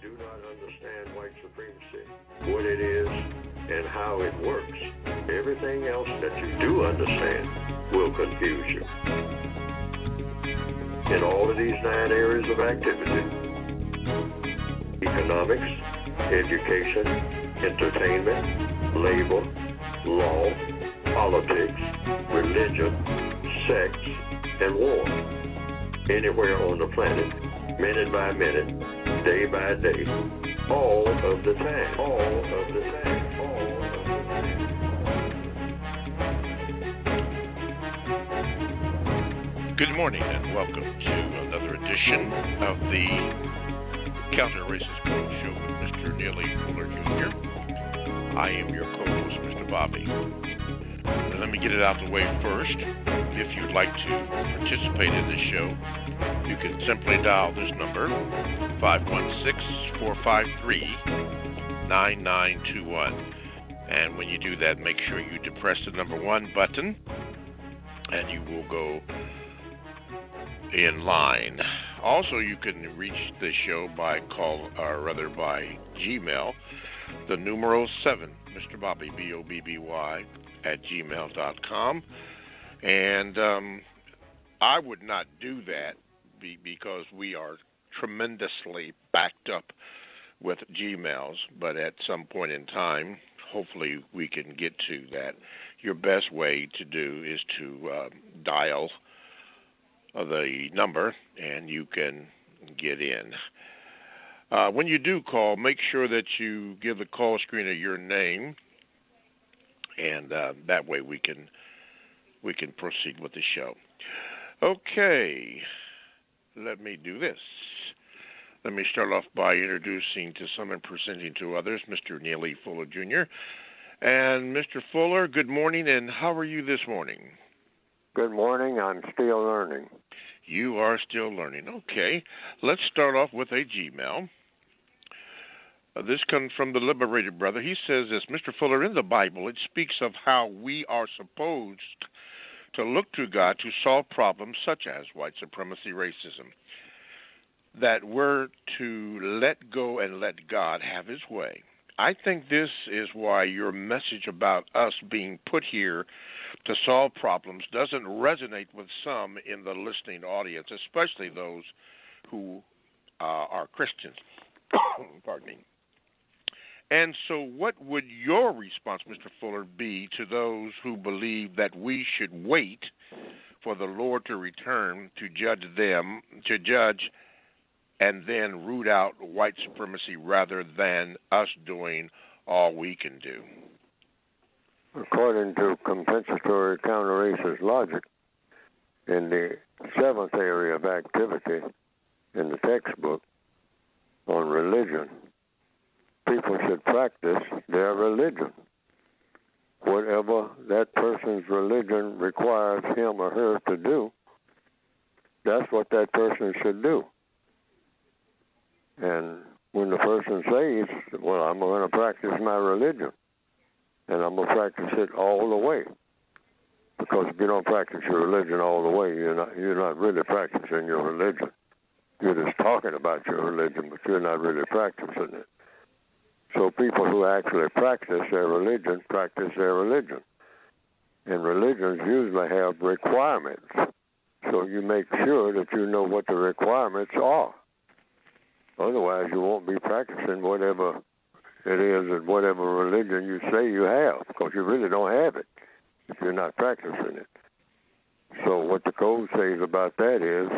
do not understand white supremacy, what it is, and how it works, everything else that you do understand will confuse you. In all of these 9 areas of activity, economics, education, entertainment, labor, law, politics, religion, sex, and war. Anywhere on the planet, minute by minute, day by day, all of the time, all of the time, all of the time. Good morning and welcome to another edition of the Counter-Racist Code Show with Mr. Neely Fuller Jr. I am your co-host, Mr. Bobby. And let me get it out the way first. If you'd like to participate in this show, you can simply dial this number, 516-453-9921. And when you do that, make sure you depress the number 1 button, and you will go in line. Also, you can reach the show by by Gmail, the numeral 7, Mr. Bobby, BOBBY, at gmail.com. And I would not do that because we are tremendously backed up with Gmails, but at some point in time, hopefully we can get to that. Your best way to do is to dial the number, and you can get in. When you do call, make sure that you give the call screener your name, and that way we can proceed with the show. Okay, let me do this. Let me start off by introducing to some and presenting to others Mr. Neely Fuller Jr. And Mr. Fuller, good morning, and how are you this morning? Good morning. I'm still learning. You are still learning. Okay. Let's start off with a Gmail. This comes from the Liberated Brother. He says this, Mr. Fuller, in the Bible, it speaks of how we are supposed to look to God to solve problems such as white supremacy, racism, that we're to let go and let God have his way. I think this is why your message about us being put here to solve problems doesn't resonate with some in the listening audience, especially those who are Christians. Pardon me. And so what would your response, Mr. Fuller, be to those who believe that we should wait for the Lord to return to judge and then root out white supremacy rather than us doing all we can do? According to compensatory counter-racist logic, in the 7th area of activity in the textbook on religion, people should practice their religion. Whatever that person's religion requires him or her to do, that's what that person should do. And when the person says, well, I'm going to practice my religion, and I'm going to practice it all the way. Because if you don't practice your religion all the way, you're not really practicing your religion. You're just talking about your religion, but you're not really practicing it. So people who actually practice their religion practice their religion. And religions usually have requirements. So you make sure that you know what the requirements are. Otherwise, you won't be practicing whatever it is and whatever religion you say you have, because you really don't have it if you're not practicing it. So what the code says about that is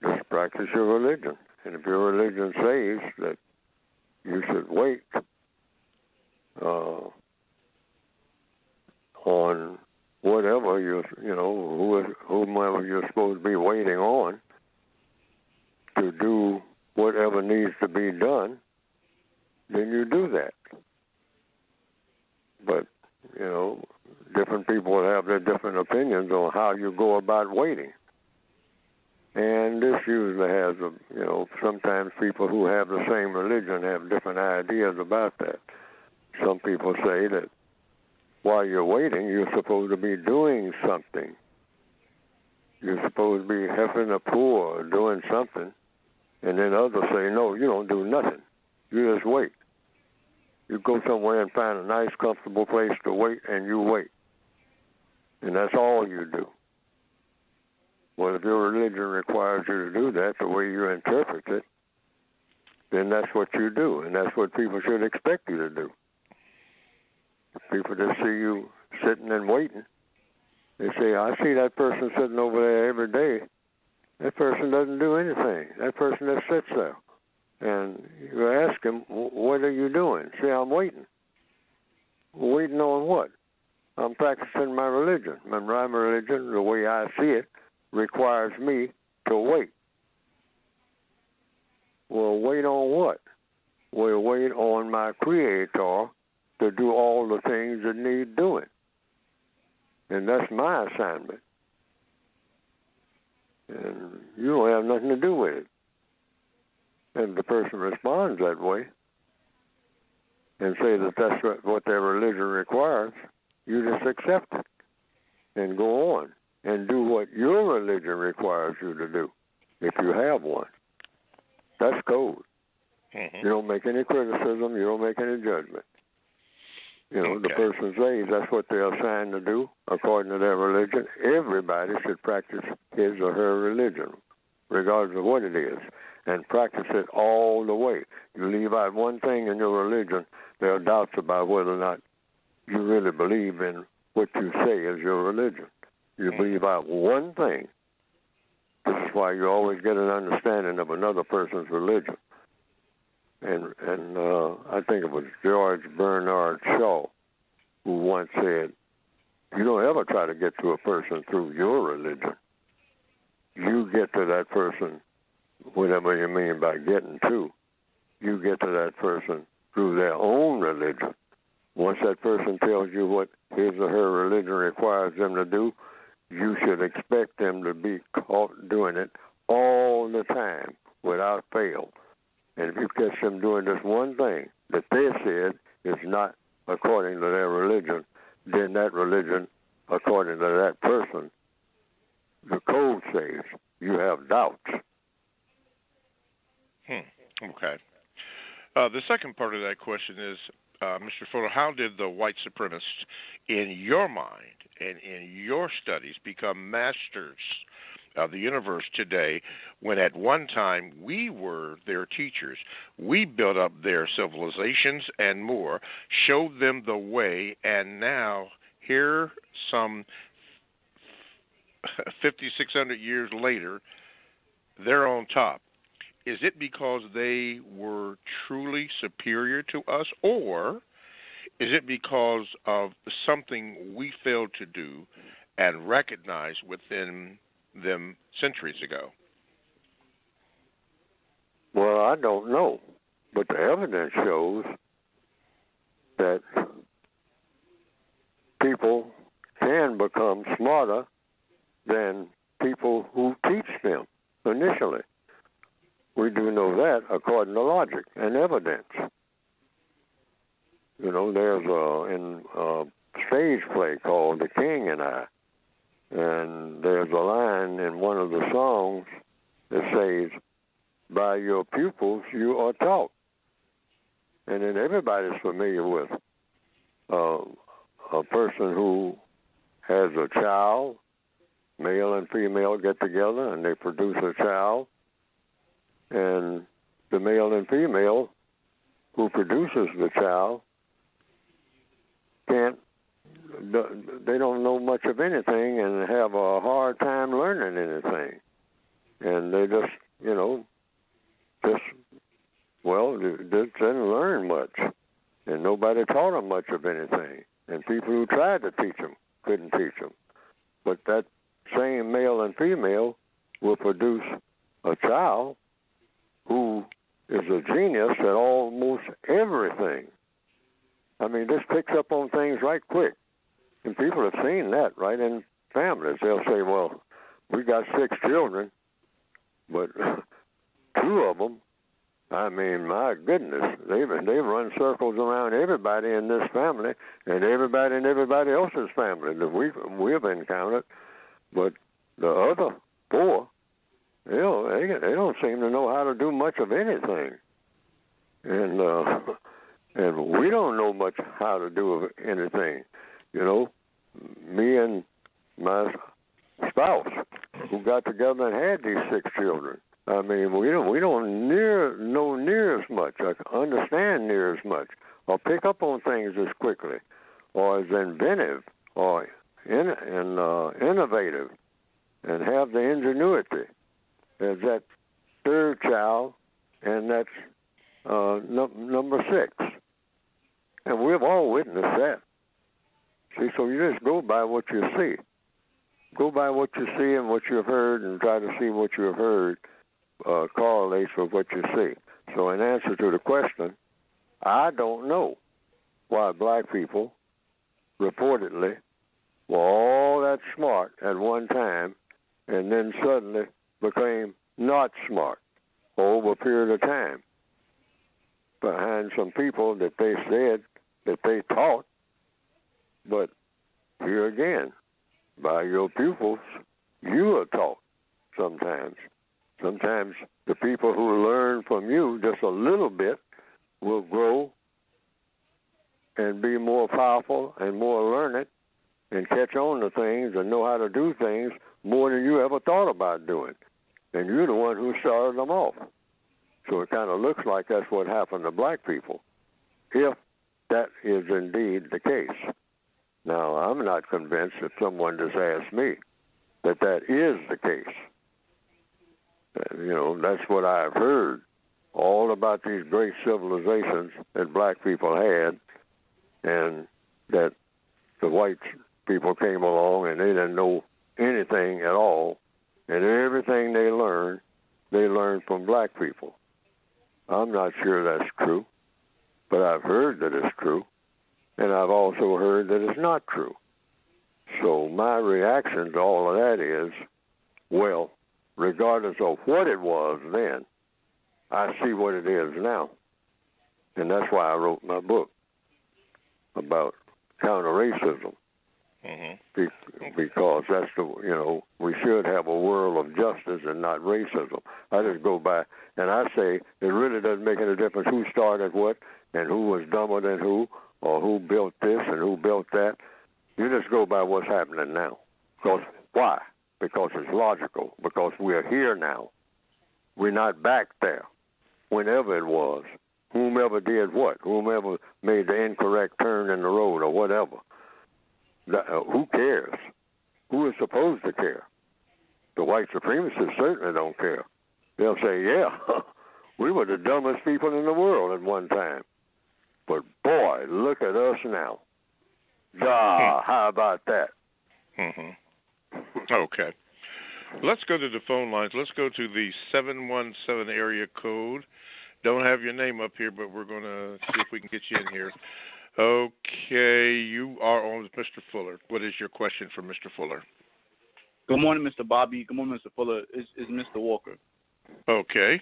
just practice your religion. And if your religion says that you should wait on whatever whomever you're supposed to be waiting on to do whatever needs to be done, then you do that. But, different people will have their different opinions on how you go about waiting. And this usually has, sometimes people who have the same religion have different ideas about that. Some people say that while you're waiting, you're supposed to be doing something. You're supposed to be helping the poor or doing something And then others say, no, you don't do nothing. You just wait. You go somewhere and find a nice, comfortable place to wait, and you wait. And that's all you do. Well, if your religion requires you to do that, the way you interpret it, then that's what you do, and that's what people should expect you to do. If people just see you sitting and waiting, they say, I see that person sitting over there every day. That person doesn't do anything. That person just sits there. And you ask him, what are you doing? Say, I'm waiting. Waiting on what? I'm practicing my religion. My religion, the way I see it, requires me to wait. Well, wait on what? Well, wait on my Creator to do all the things that need doing. And that's my assignment. And you don't have nothing to do with it. And the person responds that way and say that that's what their religion requires, you just accept it and go on and do what your religion requires you to do, if you have one. That's code. Mm-hmm. You don't make any criticism. You don't make any judgment. You know, the person says that's what they're assigned to do according to their religion. Everybody should practice his or her religion, regardless of what it is, and practice it all the way. You leave out one thing in your religion, there are doubts about whether or not you really believe in what you say is your religion. You leave out one thing. This is why you always get an understanding of another person's religion. And I think it was George Bernard Shaw who once said, you don't ever try to get to a person through your religion. You get to that person, whatever you mean by getting to, you get to that person through their own religion. Once that person tells you what his or her religion requires them to do, you should expect them to be caught doing it all the time without fail. And if you catch them doing this one thing that they said is not according to their religion, then that religion, according to that person, the code says you have doubts. Okay. The second part of that question is, Mr. Fuller, how did the white supremacists, in your mind and in your studies, become masters of the universe today, when at one time we were their teachers? We built up their civilizations and more, showed them the way, and now here, some 5,600 years later, they're on top. Is it because they were truly superior to us, or is it because of something we failed to do and recognize within them centuries ago? Well, I don't know, but the evidence shows that people can become smarter than people who teach them initially. We do know that according to logic and evidence. You know, there's a stage play called The King and I, and there's a line in one of the songs that says, by your pupils you are taught. And then everybody's familiar with a person who has a child, male and female get together and they produce a child, and the male and female who produces the child they don't know much of anything and have a hard time learning anything. And they just didn't learn much. And nobody taught them much of anything. And people who tried to teach them couldn't teach them. But that same male and female will produce a child who is a genius at almost everything. I mean, this picks up on things right quick. And people have seen that right in families. They'll say, well, we got 6 children, but 2 of them, I mean, my goodness, they've run circles around everybody in this family and everybody in everybody else's family that we've encountered. But the other 4, they don't seem to know how to do much of anything, and we don't know much how to do of anything. You know, me and my spouse, who got together and had these 6 children. I mean, we don't know near as much, or understand near as much, or pick up on things as quickly, or as inventive, or innovative, and have the ingenuity as that 3rd child, and that's number 6. And we've all witnessed that. See, so you just go by what you see. Go by what you see and what you've heard, and try to see what you've heard correlates with what you see. So in answer to the question, I don't know why black people reportedly were all that smart at one time and then suddenly became not smart over a period of time behind some people that they said that they taught. But here again, by your pupils, you are taught sometimes. Sometimes the people who learn from you just a little bit will grow and be more powerful and more learned and catch on to things and know how to do things more than you ever thought about doing. And you're the one who started them off. So it kind of looks like that's what happened to black people, if that is indeed the case. Now, I'm not convinced if someone just asked me that is the case. You know, that's what I've heard all about these great civilizations that black people had, and that the white people came along and they didn't know anything at all, and everything they learned from black people. I'm not sure that's true, but I've heard that it's true, and I've also heard that it's not true. So my reaction to all of that is, well, regardless of what it was then, I see what it is now. And that's why I wrote my book about counter-racism. Mm-hmm. Because that's we should have a world of justice and not racism. I just go by, and I say it really doesn't make any difference who started what and who was dumber than who, or who built this and who built that. You just go by what's happening now. Because why? Because it's logical. Because we're here now. We're not back there. Whenever it was, whomever did what, whomever made the incorrect turn in the road or whatever. Who cares? Who is supposed to care? The white supremacists certainly don't care. They'll say, yeah, we were the dumbest people in the world at one time. But boy, look at us now. How about that? Mm-hmm. Okay. Let's go to the phone lines. Let's go to the 717 area code. Don't have your name up here, but we're going to see if we can get you in here. Okay, you are on with Mr. Fuller. What is your question for Mr. Fuller? Good morning, Mr. Bobby. Good morning, Mr. Fuller. It's Mr. Walker. Okay.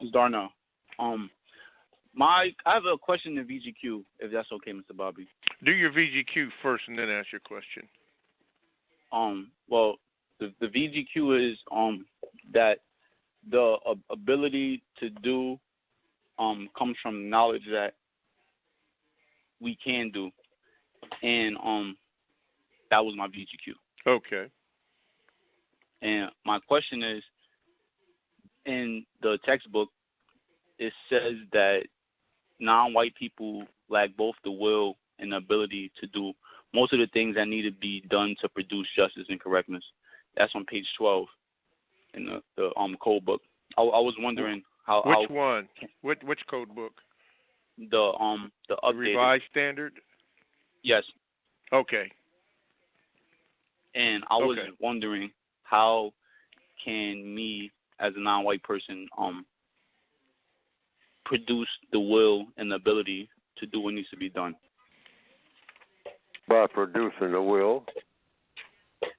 It's Darnell. I have a question to VGQ, if that's okay, Mr. Bobby. Do your VGQ first and then ask your question. Well, the VGQ is that the ability to do comes from knowledge that we can do, and that was my VGQ. Okay. And my question is, in the textbook, it says that non-white people lack both the will and the ability to do most of the things that need to be done to produce justice and correctness. That's on page 12 in the code book. I was wondering how. Which one? Which code book? The updated revised standard. Yes. Okay. And I was wondering, how can me as a non-white person produce the will and the ability to do what needs to be done? By producing the will,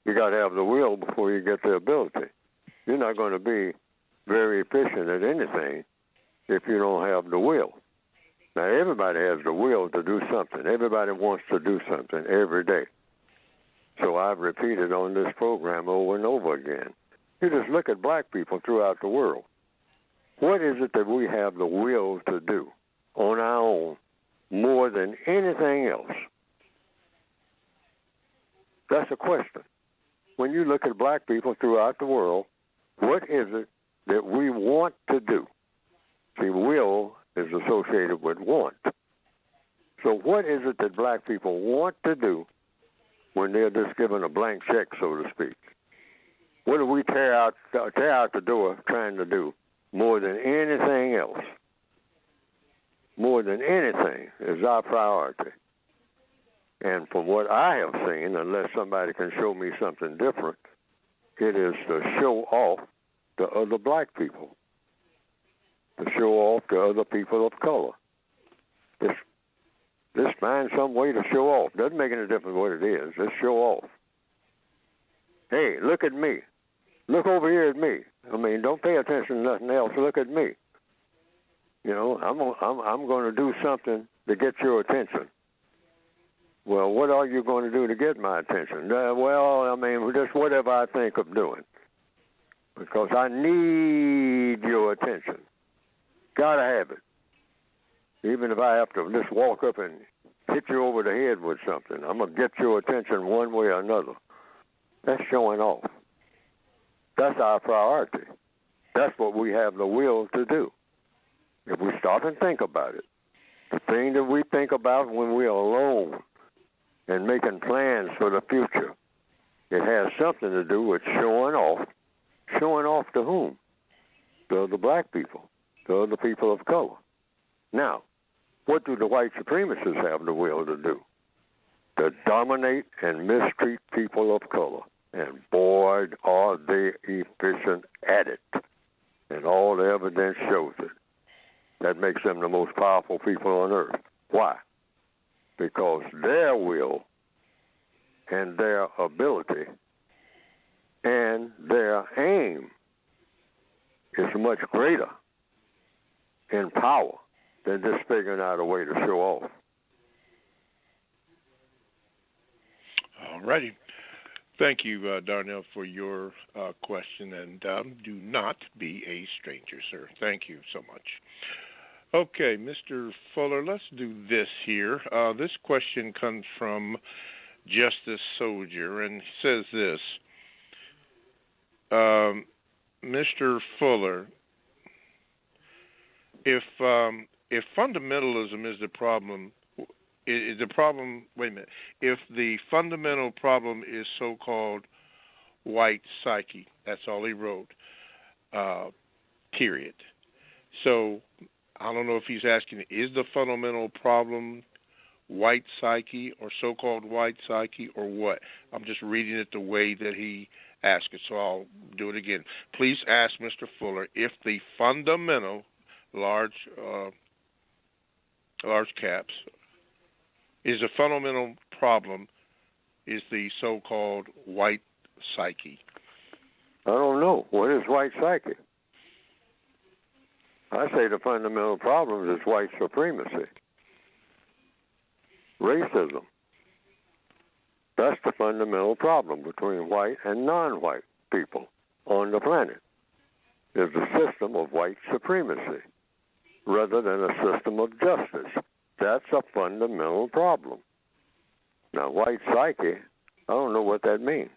you got to have the will before you get the ability. You're not going to be very efficient at anything if you don't have the will. Now, everybody has the will to do something. Everybody wants to do something every day. So I've repeated on this program over and over again You just look at black people throughout the world. What is it that we have the will to do on our own more than anything else? That's a question. When you look at black people throughout the world, what is it that we want to do? See, will is associated with want. So what is it that black people want to do when they're just given a blank check, so to speak? What do we tear out the door trying to do more than anything else? More than anything is our priority. And from what I have seen, unless somebody can show me something different, it is to show off to other black people, to show off to other people of color. Just find some way to show off. Doesn't make any difference what it is. Just show off. Hey, look at me. Look over here at me. I mean, don't pay attention to nothing else. Look at me. You know, I'm going to do something to get your attention. Well, what are you going to do to get my attention? Well, I mean, just whatever I think of doing. Because I need your attention. Gotta have it. Even if I have to just walk up and hit you over the head with something, I'm going to get your attention one way or another. That's showing off. That's our priority. That's what we have the will to do. If we stop and think about it, the thing that we think about when we're alone and making plans for the future, it has something to do with showing off. Showing off to whom? To the black people, to the people of color. Now, what do the white supremacists have the will to do? To dominate and mistreat people of color. And boy, are they efficient at it. And all the evidence shows it. That makes them the most powerful people on earth. Why? Because their will and their ability and their aim is much greater in power than just figuring out a way to show off. All righty. Thank you, Darnell, for your question, and do not be a stranger, sir. Thank you so much. Okay, Mr. Fuller, let's do this here. This question comes from Justice Soldier, and he says this. Mr. Fuller, if fundamentalism is the problem, wait a minute, if the fundamental problem is so-called white psyche, that's all he wrote, period. So I don't know if he's asking, is the fundamental problem white psyche or so-called white psyche or what? I'm just reading it the way that he asked it, so I'll do it again. Please ask Mr. Fuller if the fundamental large caps is a fundamental problem is the so-called white psyche. I don't know. What is white psyche? I say the fundamental problem is white supremacy. Racism. That's the fundamental problem between white and non-white people on the planet. Is the system of white supremacy rather than a system of justice. That's a fundamental problem. Now, white psyche, I don't know what that means.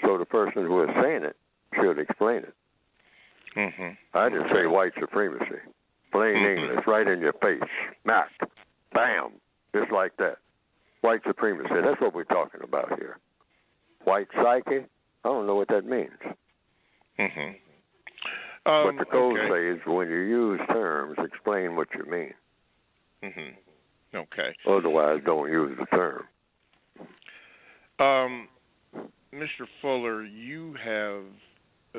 So the person who is saying it should explain it. Mm-hmm. I just say white supremacy. Plain English, right in your face. Smack. Bam. Just like that. White supremacy. That's what we're talking about here. White psyche, I don't know what that means. Mm-hmm. What the code says, when you use terms, explain what you mean. Mm-hmm. Okay. Otherwise, don't use the term. Mr. Fuller, you have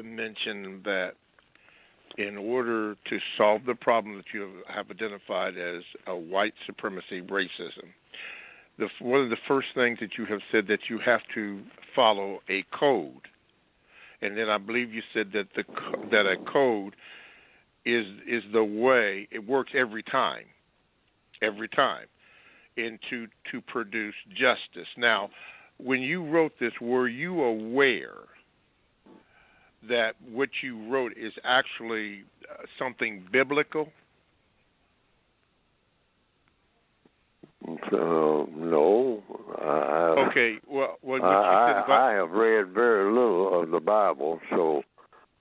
mentioned that in order to solve the problem that you have identified as a white supremacy racism, one of the first things that you have said that you have to follow a code. And then I believe you said that that a code is the way it works every time, and to produce justice. Now, when you wrote this, were you aware that what you wrote is actually something biblical? No. Okay. Well, what you said I have read very little of the Bible, so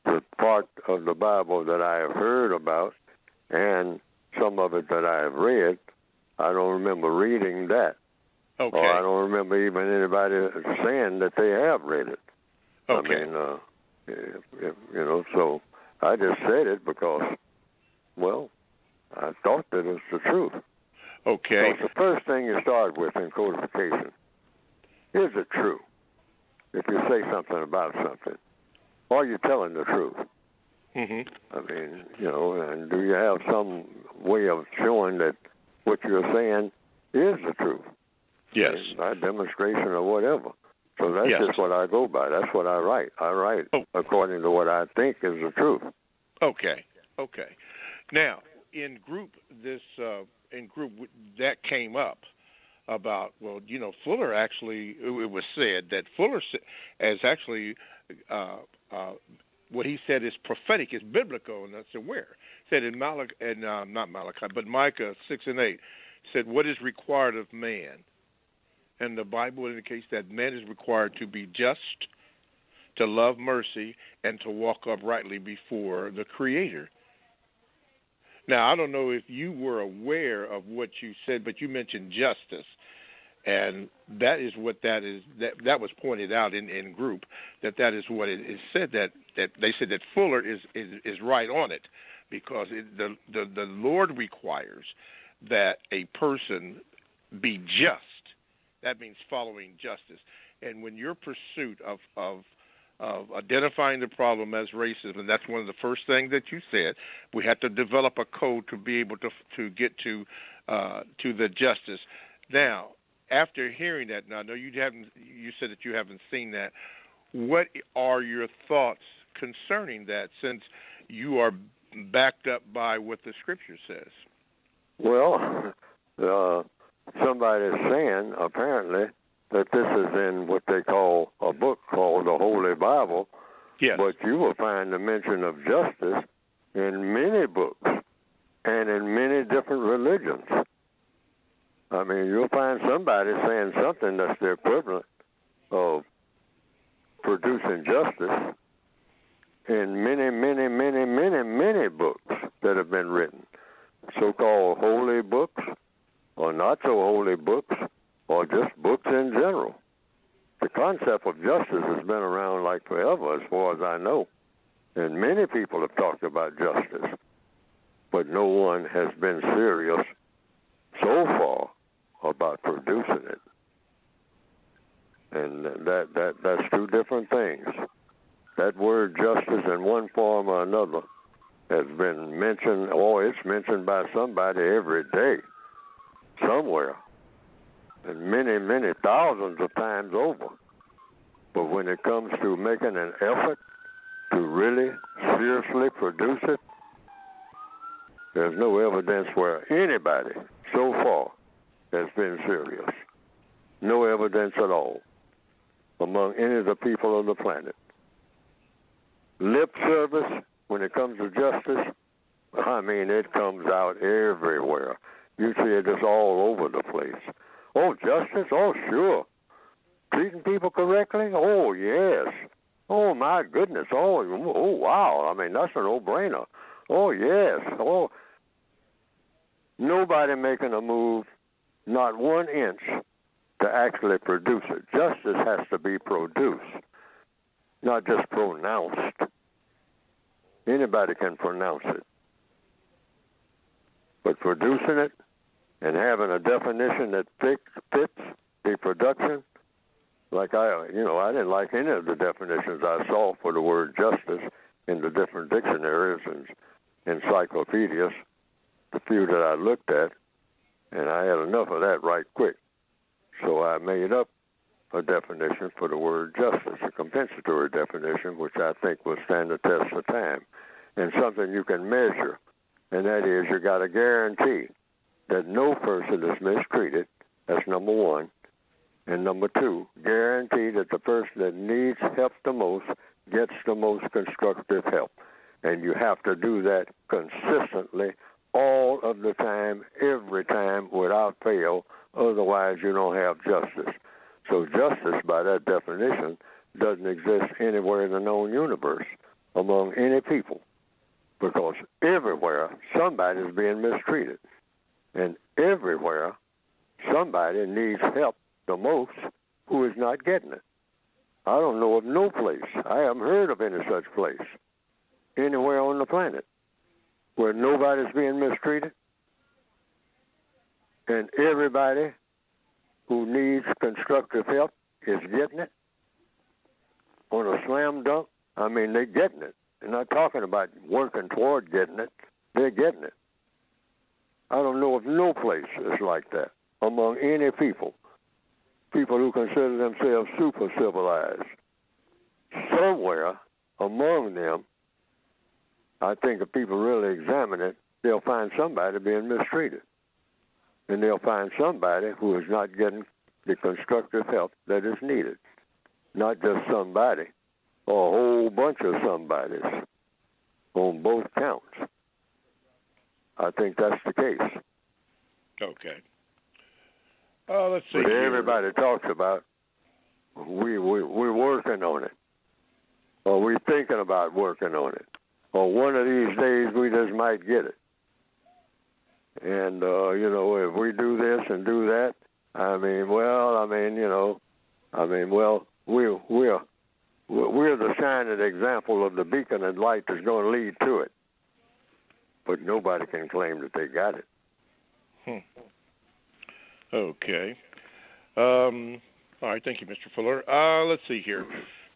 the part of the Bible that I have heard about and some of it that I have read, I don't remember reading that. Okay. Or I don't remember even anybody saying that they have read it. Okay. I mean, so I just said it because, well, I thought that it was the truth. Okay. So the first thing you start with in codification, is it true? If you say something about something, are you telling the truth? Mm-hmm. I mean, and do you have some way of showing that what you're saying is the truth? Yes. By demonstration or whatever. So that's Yes. just what I go by. That's what I write. I write according to what I think is the truth. Okay. Now, in group that came up about, Fuller actually, it was said that Fuller as actually what he said is prophetic, is biblical, and I said where? Said in Micah 6:8 said, what is required of man? And the Bible indicates that man is required to be just, to love mercy, and to walk uprightly before the Creator. Now, I don't know if you were aware of what you said, but you mentioned justice. And that is what that is. That was pointed out in group, that is what it is said, that they said that Fuller is right on it, because the Lord requires that a person be just. That means following justice. And when your pursuit of identifying the problem as racism, and that's one of the first things that you said, we have to develop a code to be able to get to the justice. Now, after hearing that, now I know you said that you haven't seen that. What are your thoughts concerning that, since you are backed up by what the Scripture says? Well, somebody is saying, apparently, that this is in what they call a book called the Holy Bible. Yes. But you will find the mention of justice in many books and in many different religions. I mean, you'll find somebody saying something that's the equivalent of producing justice in many, many, many, many, many books that have been written. So-called holy books, or not so holy books, or just books in general. The concept of justice has been around like forever, as far as I know. And many people have talked about justice, but no one has been serious so far about producing it. And that's two different things. That word justice in one form or another has been mentioned, or it's mentioned by somebody every day, somewhere, and many, many thousands of times over. But when it comes to making an effort to really seriously produce it, there's no evidence where anybody so far has been serious. No evidence at all among any of the people on the planet. Lip service, when it comes to justice, I mean, it comes out everywhere. You see it just all over the place. Oh, justice? Oh, sure. Treating people correctly? Oh, yes. Oh, my goodness. Oh, wow. I mean, that's a no-brainer. Oh, yes. Oh, nobody making a move, not 1 inch, to actually produce it. Justice has to be produced, not just pronounced. Anybody can pronounce it. But producing it and having a definition that fits the production, like I didn't like any of the definitions I saw for the word justice in the different dictionaries and encyclopedias, the few that I looked at, and I had enough of that right quick. So I made up a definition for the word justice, a compensatory definition, which I think will stand the test of time, and something you can measure, and that is you got to guarantee that no person is mistreated. That's number one. And number two, guarantee that the person that needs help the most gets the most constructive help. And you have to do that consistently all of the time, every time, without fail. Otherwise, you don't have justice. So justice, by that definition, doesn't exist anywhere in the known universe among any people, because everywhere somebody is being mistreated. And everywhere somebody needs help the most who is not getting it. I don't know of no place, I haven't heard of any such place anywhere on the planet where nobody's being mistreated and everybody who needs constructive help is getting it on a slam dunk. I mean, they're getting it. They're not talking about working toward getting it. They're getting it. I don't know of no place that's like that among any people who consider themselves super civilized. Somewhere among them, I think if people really examine it, they'll find somebody being mistreated. And they'll find somebody who is not getting the constructive help that is needed. Not just somebody, or a whole bunch of somebodies on both counts. I think that's the case. Okay. Let's see. But everybody talks about we're working on it, or we're thinking about working on it, or one of these days we just might get it. And if we do this and do that, we're the shining example of the beacon and light that's going to lead to it. But nobody can claim that they got it. Okay. All right. Thank you, Mr. Fuller. Let's see here.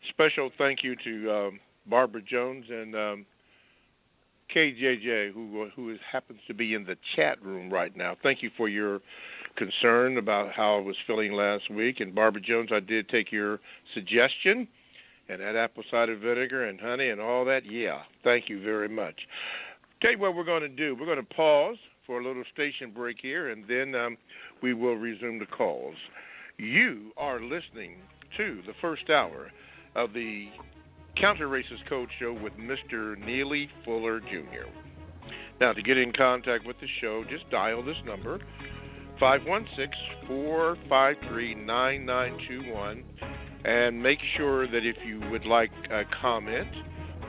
Special thank you to Barbara Jones and KJJ, who happens to be in the chat room right now. Thank you for your concern about how I was feeling last week. And Barbara Jones, I did take your suggestion, and that apple cider vinegar and honey and all that. Yeah, thank you very much. Tell you what we're going to do. We're going to pause for a little station break here, and then we will resume the calls. You are listening to the first hour of the Counter-Racist Code Show with Mr. Neely Fuller Jr. Now, to get in contact with the show, just dial this number, 516-453-9921, and make sure that if you would like a comment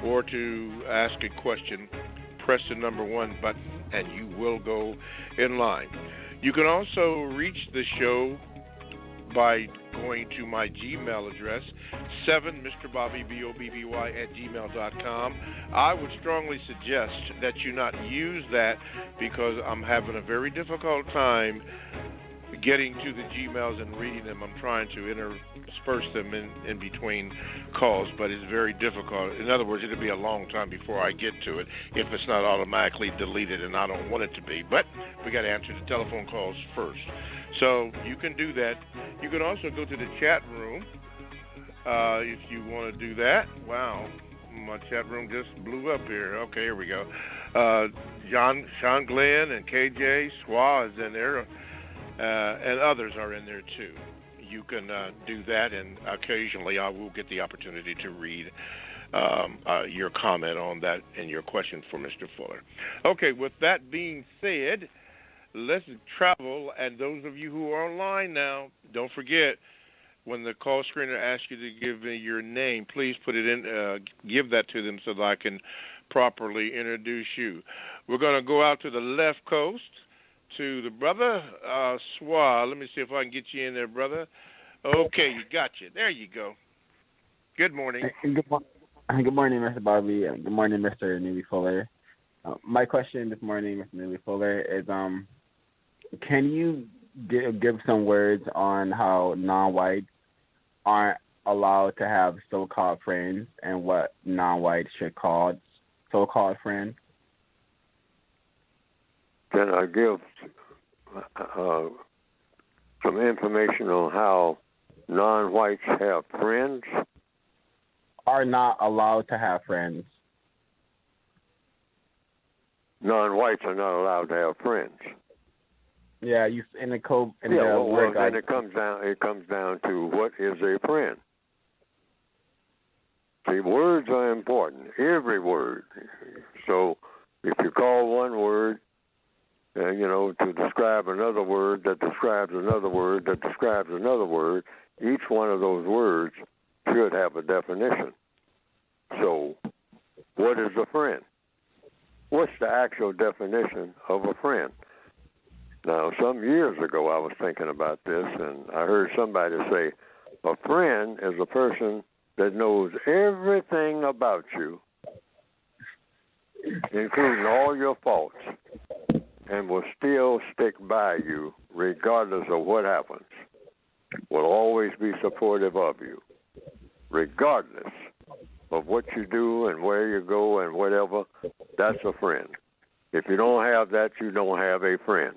or to ask a question, press the number 1 button, and you will go in line. You can also reach the show by going to my Gmail address, 7MrBobby, BOBBY, @gmail.com. I would strongly suggest that you not use that because I'm having a very difficult time getting to the Gmails and reading them. I'm trying to intersperse them in between calls, but it's very difficult. In other words, it'll be a long time before I get to it if it's not automatically deleted, and I don't want it to be. But we got to answer the telephone calls first. So you can do that. You can also go to the chat room if you want to do that. Wow, my chat room just blew up here. Okay, here we go. Sean Glenn and KJ Swa is in there, and others are in there too. You can do that, and occasionally I will get the opportunity to read your comment on that and your question for Mr. Fuller. Okay, with that being said, let's travel, and those of you who are online now, don't forget, when the call screener asks you to give me your name, please put it in, give that to them so that I can properly introduce you. We're going to go out to the left coast to the brother Swa. Let me see if I can get you in there, brother. Okay, you got you. There you go. Good morning. Good morning, Mr. Bobby. Good morning, Mr. Neely Fuller. My question this morning, Mr. Neely Fuller, is can you give some words on how non-whites aren't allowed to have so-called friends and what non-whites should call so-called friends? Can I give some information on how non-whites have friends? Are not allowed to have friends. Non-whites are not allowed to have friends. Yeah, you in the code. Then it comes down to what is a friend. See, words are important, every word. So if you call one word, to describe another word that describes another word that describes another word, each one of those words should have a definition. So what is a friend? What's the actual definition of a friend? Now, some years ago, I was thinking about this, and I heard somebody say, a friend is a person that knows everything about you, including all your faults, and will still stick by you regardless of what happens, will always be supportive of you, regardless of what you do and where you go and whatever. That's a friend. If you don't have that, you don't have a friend.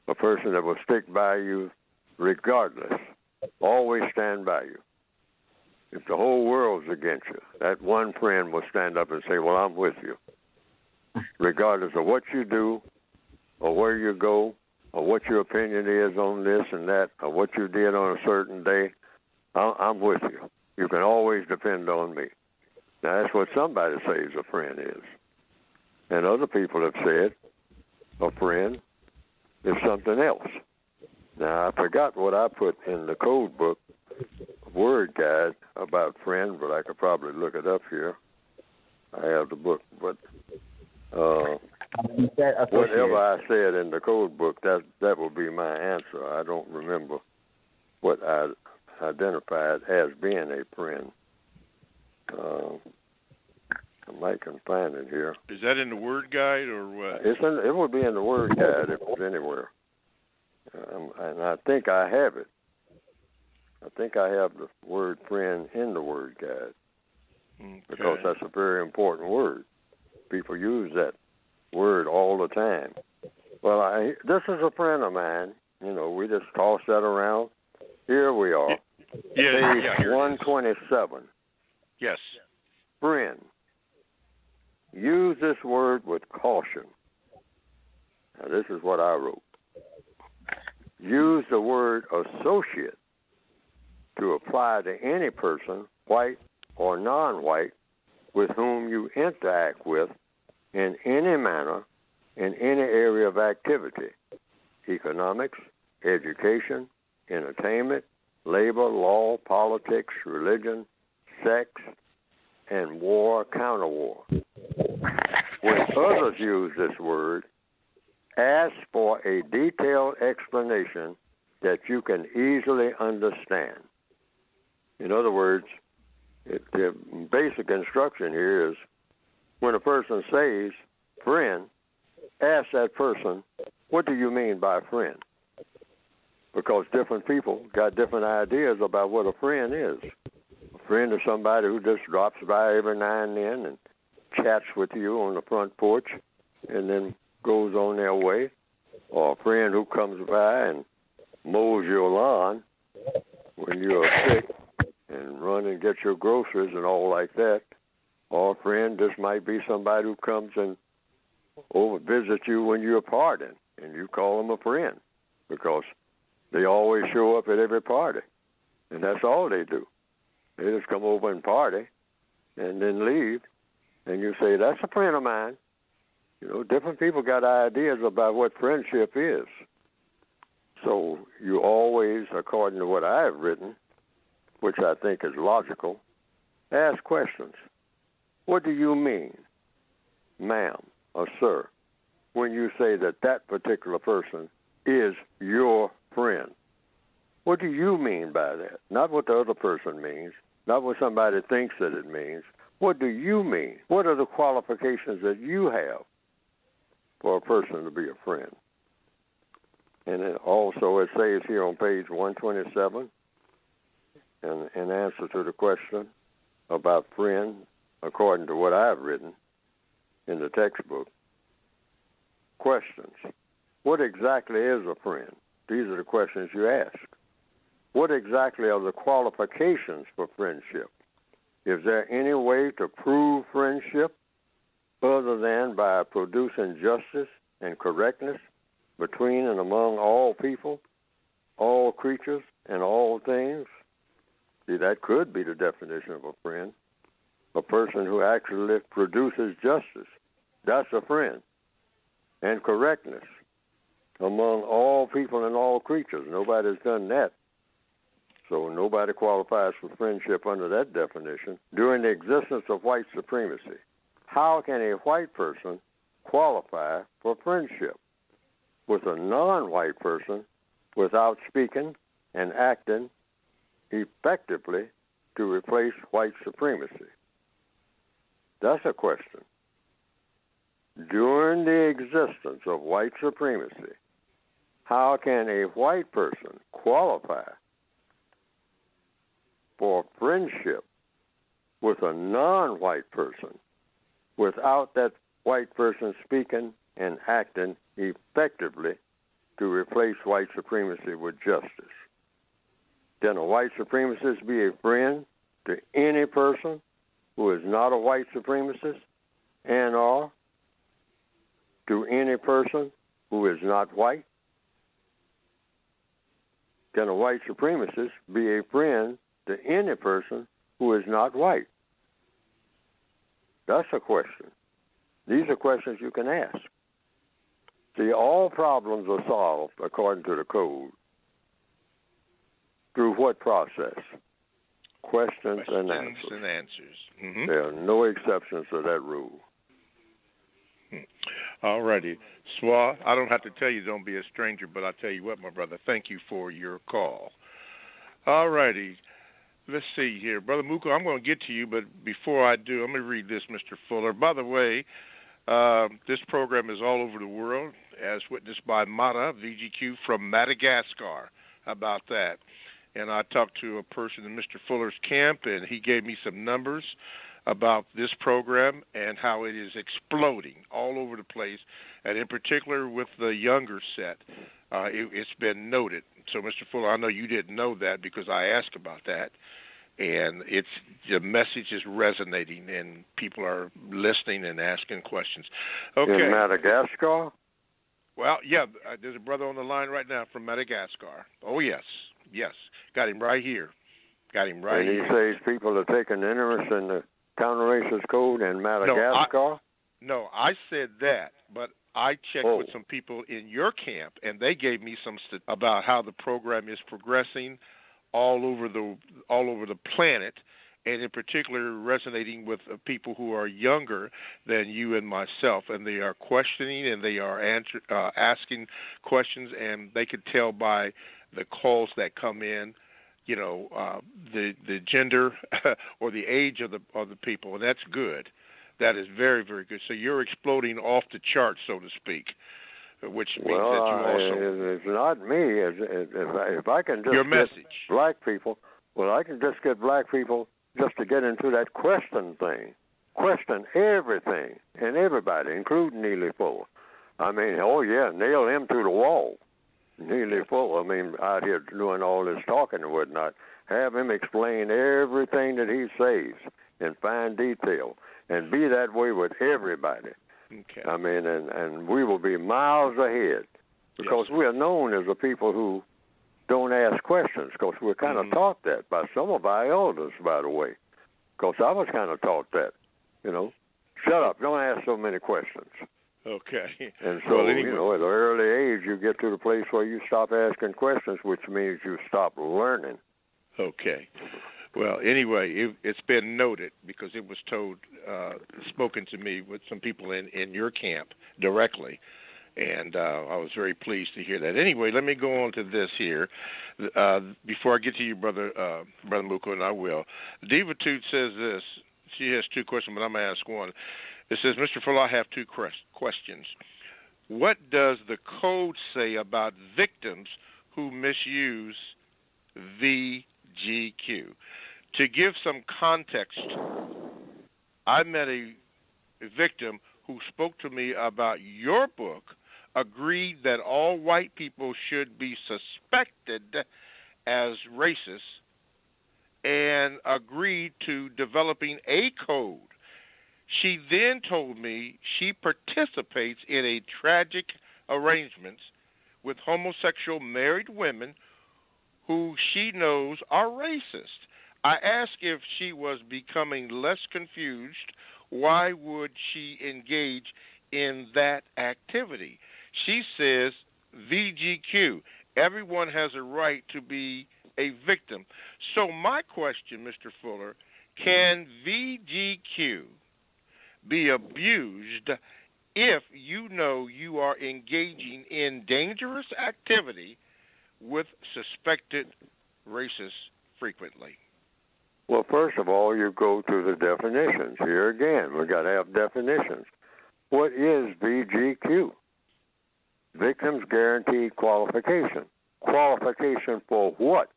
A person that will stick by you regardless, always stand by you. If the whole world's against you, that one friend will stand up and say, well, I'm with you. Regardless of what you do or where you go or what your opinion is on this and that or what you did on a certain day, I'm with you. You can always depend on me. Now, that's what somebody says a friend is. And other people have said a friend is something else. Now, I forgot what I put in the code book word guide about friend, but I could probably look it up here. I have the book, but whatever I said in the code book, that will be my answer. I don't remember what I identified as being a friend. I might can find it here. Is that in the word guide or what? It will be in the word guide if it's anywhere. And I think I have it. I think I have the word friend in the word guide. Okay. Because that's a very important word. People use that word all the time. Well, this is a friend of mine. We just toss that around. Here we are. Page 127. Yes. Friend. Use this word with caution. Now, this is what I wrote. Use the word associate to apply to any person, white or non-white, with whom you interact with in any manner, in any area of activity, economics, education, entertainment, labor, law, politics, religion, sex, and war, counter-war. When others use this word, ask for a detailed explanation that you can easily understand. In other words, the basic instruction here is when a person says friend, ask that person, what do you mean by friend? Because different people got different ideas about what a friend is. A friend is somebody who just drops by every now and then and chats with you on the front porch and then goes on their way. Or a friend who comes by and mows your lawn when you're sick and run and get your groceries and all like that. Or a friend just might be somebody who comes and over visit you when you're partying, and you call them a friend because they always show up at every party, and that's all they do. They just come over and party and then leave, and you say, that's a friend of mine. Different people got ideas about what friendship is. So you always, according to what I have written, which I think is logical, ask questions. What do you mean, ma'am or sir, when you say that that particular person is your friend? What do you mean by that? Not what the other person means, not what somebody thinks that it means. What do you mean? What are the qualifications that you have for a person to be a friend? And then also it says here on page 127, in answer to the question about friend, according to what I've written in the textbook, questions. What exactly is a friend? These are the questions you ask. What exactly are the qualifications for friendship? Is there any way to prove friendship other than by producing justice and correctness between and among all people, all creatures, and all things? See, that could be the definition of a friend. a person who actually produces justice. That's a friend. And correctness among all people and all creatures. Nobody's done that. So nobody qualifies for friendship under that definition. During the existence of white supremacy, how can a white person qualify for friendship with a non-white person without speaking and acting effectively to replace white supremacy? That's a question. During the existence of white supremacy, how can a white person qualify for friendship with a non-white person without that white person speaking and acting effectively to replace white supremacy with justice? Can a white supremacist be a friend to any person who is not a white supremacist, and or to any person who is not white? Can a white supremacist be a friend to any person who is not white? That's a question. These are questions you can ask. See, all problems are solved according to the code. Through what process? Questions and answers. Mm-hmm. There are no exceptions to that rule. All righty. Swa, I don't have to tell you don't be a stranger, but I'll tell you what, my brother, thank you for your call. All righty. Let's see here. Brother Muko, I'm going to get to you, but before I do, I'm going to read this, Mr. Fuller. By the way, this program is all over the world, as witnessed by Mata VGQ from Madagascar. How about that? And I talked to a person in Mr. Fuller's camp, and he gave me some numbers about this program and how it is exploding all over the place, and in particular with the younger set. It's been noted. So, Mr. Fuller, I know you didn't know that because I asked about that, and the message is resonating, and people are listening and asking questions. Okay. In Madagascar? Well, yeah, there's a brother on the line right now from Madagascar. Oh, yes. Got him right here. And he says people are taking interest in the counter-racist code in Madagascar? No, I said that, but I checked with some people in your camp, and they gave me some about how the program is progressing all over the planet, and in particular resonating with people who are younger than you and myself, and they are questioning and they are asking questions, and they could tell by the calls that come in, the gender or the age of the people, and that's good. That is very, very good. So you're exploding off the charts, so to speak, which means that you also... It's not me. If I can just your message. Get black people, I can just get black people just to get into that question thing. Question everything and everybody, including Neely Fuller. I mean, nail him to the wall. Neely Fuller, out here doing all this talking and whatnot. Have him explain everything that he says in fine detail. And be that way with everybody. Okay. And we will be miles ahead because we are known as a people who don't ask questions because we're kind of taught that by some of our elders, by the way. Because I was kind of taught that, shut up, don't ask so many questions. Okay. And so, at an early age, you get to the place where you stop asking questions, which means you stop learning. Okay. Well, anyway, it's been noted because it was spoken to me with some people in your camp directly, and I was very pleased to hear that. Anyway, let me go on to this here. Before I get to you, Brother Muko, and I will. Diva Toot says this. She has two questions, but I'm going to ask one. It says, Mr. Fuller, I have two questions. What does the code say about victims who misuse VGQ? To give some context, I met a victim who spoke to me about your book, agreed that all white people should be suspected as racist, and agreed to developing a code. She then told me she participates in a tragic arrangements with homosexual married women who she knows are racist. I asked if she was becoming less confused. Why would she engage in that activity? She says, VGQ, everyone has a right to be a victim. So my question, Mr. Fuller, can VGQ be abused if you know you are engaging in dangerous activity with suspected racists frequently? Well, first of all, you go to the definitions. Here again, we got to have definitions. What is VGQ? Victims Guaranteed Qualification. Qualification for what?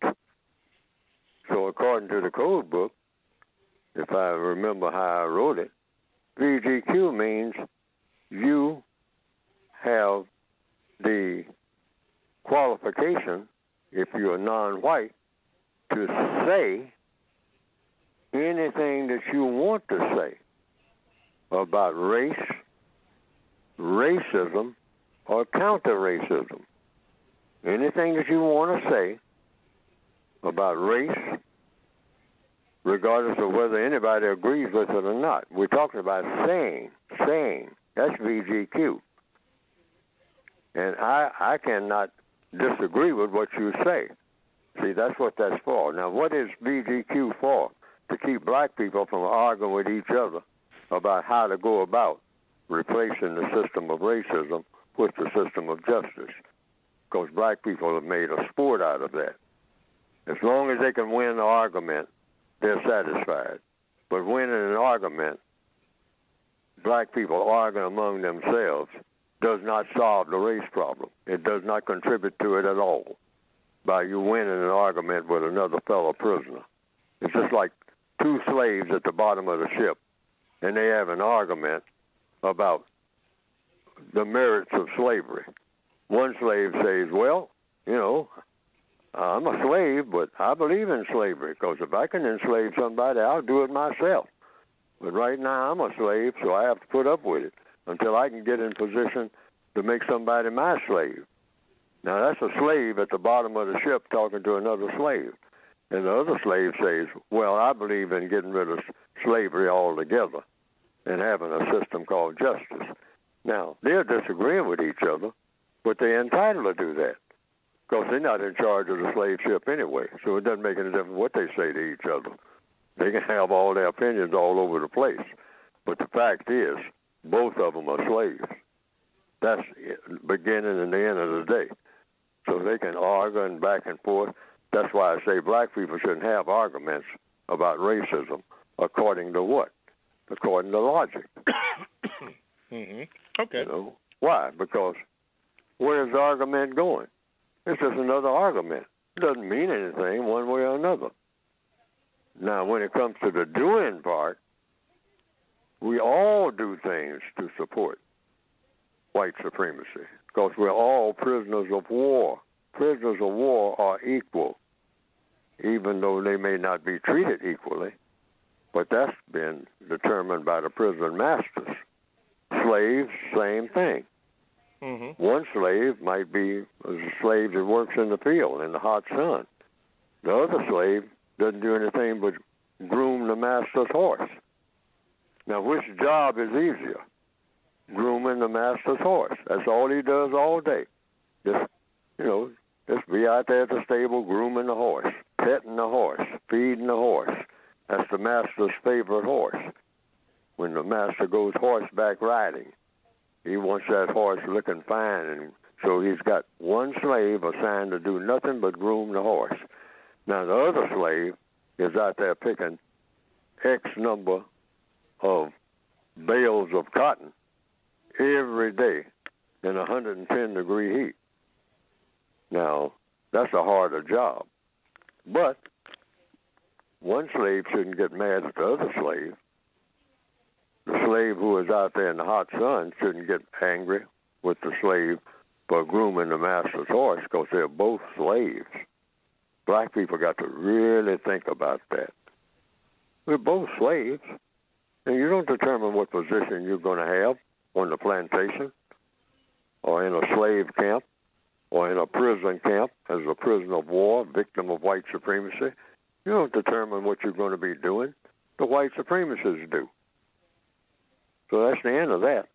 So according to the code book, if I remember how I wrote it, VGQ means you have the qualification, if you're non-white, to say anything that you want to say about race, racism, or counter-racism. Anything that you want to say about race, regardless of whether anybody agrees with it or not. We're talking about saying. That's VGQ. And I cannot disagree with what you say. See, that's what that's for. Now, what is VGQ for? To keep black people from arguing with each other about how to go about replacing the system of racism with the system of justice. Because black people have made a sport out of that. As long as they can win the argument, they're satisfied. But winning an argument, black people arguing among themselves, does not solve the race problem. It does not contribute to it at all by you winning an argument with another fellow prisoner. It's just like two slaves at the bottom of the ship, and they have an argument about the merits of slavery. One slave says, well, you know, I'm a slave, but I believe in slavery, because if I can enslave somebody, I'll do it myself. But right now I'm a slave, so I have to put up with it until I can get in position to make somebody my slave. Now, that's a slave at the bottom of the ship talking to another slave. And the other slave says, well, I believe in getting rid of slavery altogether and having a system called justice. Now, they're disagreeing with each other, but they're entitled to do that because they're not in charge of the slave ship anyway, so it doesn't make any difference what they say to each other. They can have all their opinions all over the place, but the fact is, both of them are slaves. That's the beginning and the end of the day. So they can argue and back and forth. That's why I say black people shouldn't have arguments about racism. According to what? According to logic. Mm-hmm. Okay. You know? Why? Because where's the argument going? It's just another argument. It doesn't mean anything one way or another. Now, when it comes to the doing part, we all do things to support white supremacy because we're all prisoners of war. Prisoners of war are equal, even though they may not be treated equally, but that's been determined by the prison masters. Slaves, same thing. Mm-hmm. One slave might be a slave that works in the field in the hot sun. The other slave doesn't do anything but groom the master's horse. Now, which job is easier? Grooming the master's horse. That's all he does all day. Just be out there at the stable grooming the horse, petting the horse, feeding the horse. That's the master's favorite horse. When the master goes horseback riding, he wants that horse looking fine, and so he's got one slave assigned to do nothing but groom the horse. Now, the other slave is out there picking X number of bales of cotton every day in 110-degree heat. Now, that's a harder job. But one slave shouldn't get mad at the other slave. The slave who is out there in the hot sun shouldn't get angry with the slave for grooming the master's horse because they're both slaves. Black people got to really think about that. We're both slaves, and you don't determine what position you're going to have on the plantation or in a slave camp or in a prison camp as a prisoner of war, victim of white supremacy. You don't determine what you're going to be doing. The white supremacists do. So that's the end of that.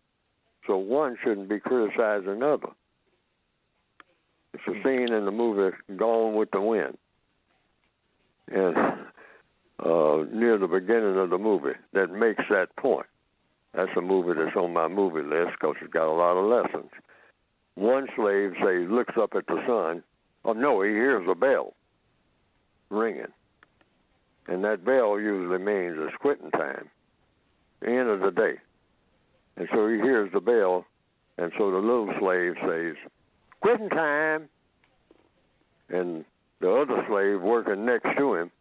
So one shouldn't be criticizing another. It's a scene in the movie Gone with the Wind. And near the beginning of the movie that makes that point. That's a movie that's on my movie list because it's got a lot of lessons. One slave says, looks up at the sun. Oh, no, he hears a bell ringing. And that bell usually means it's quitting time, the end of the day. And so he hears the bell, and so the little slave says, quitting time. And the other slave working next to him,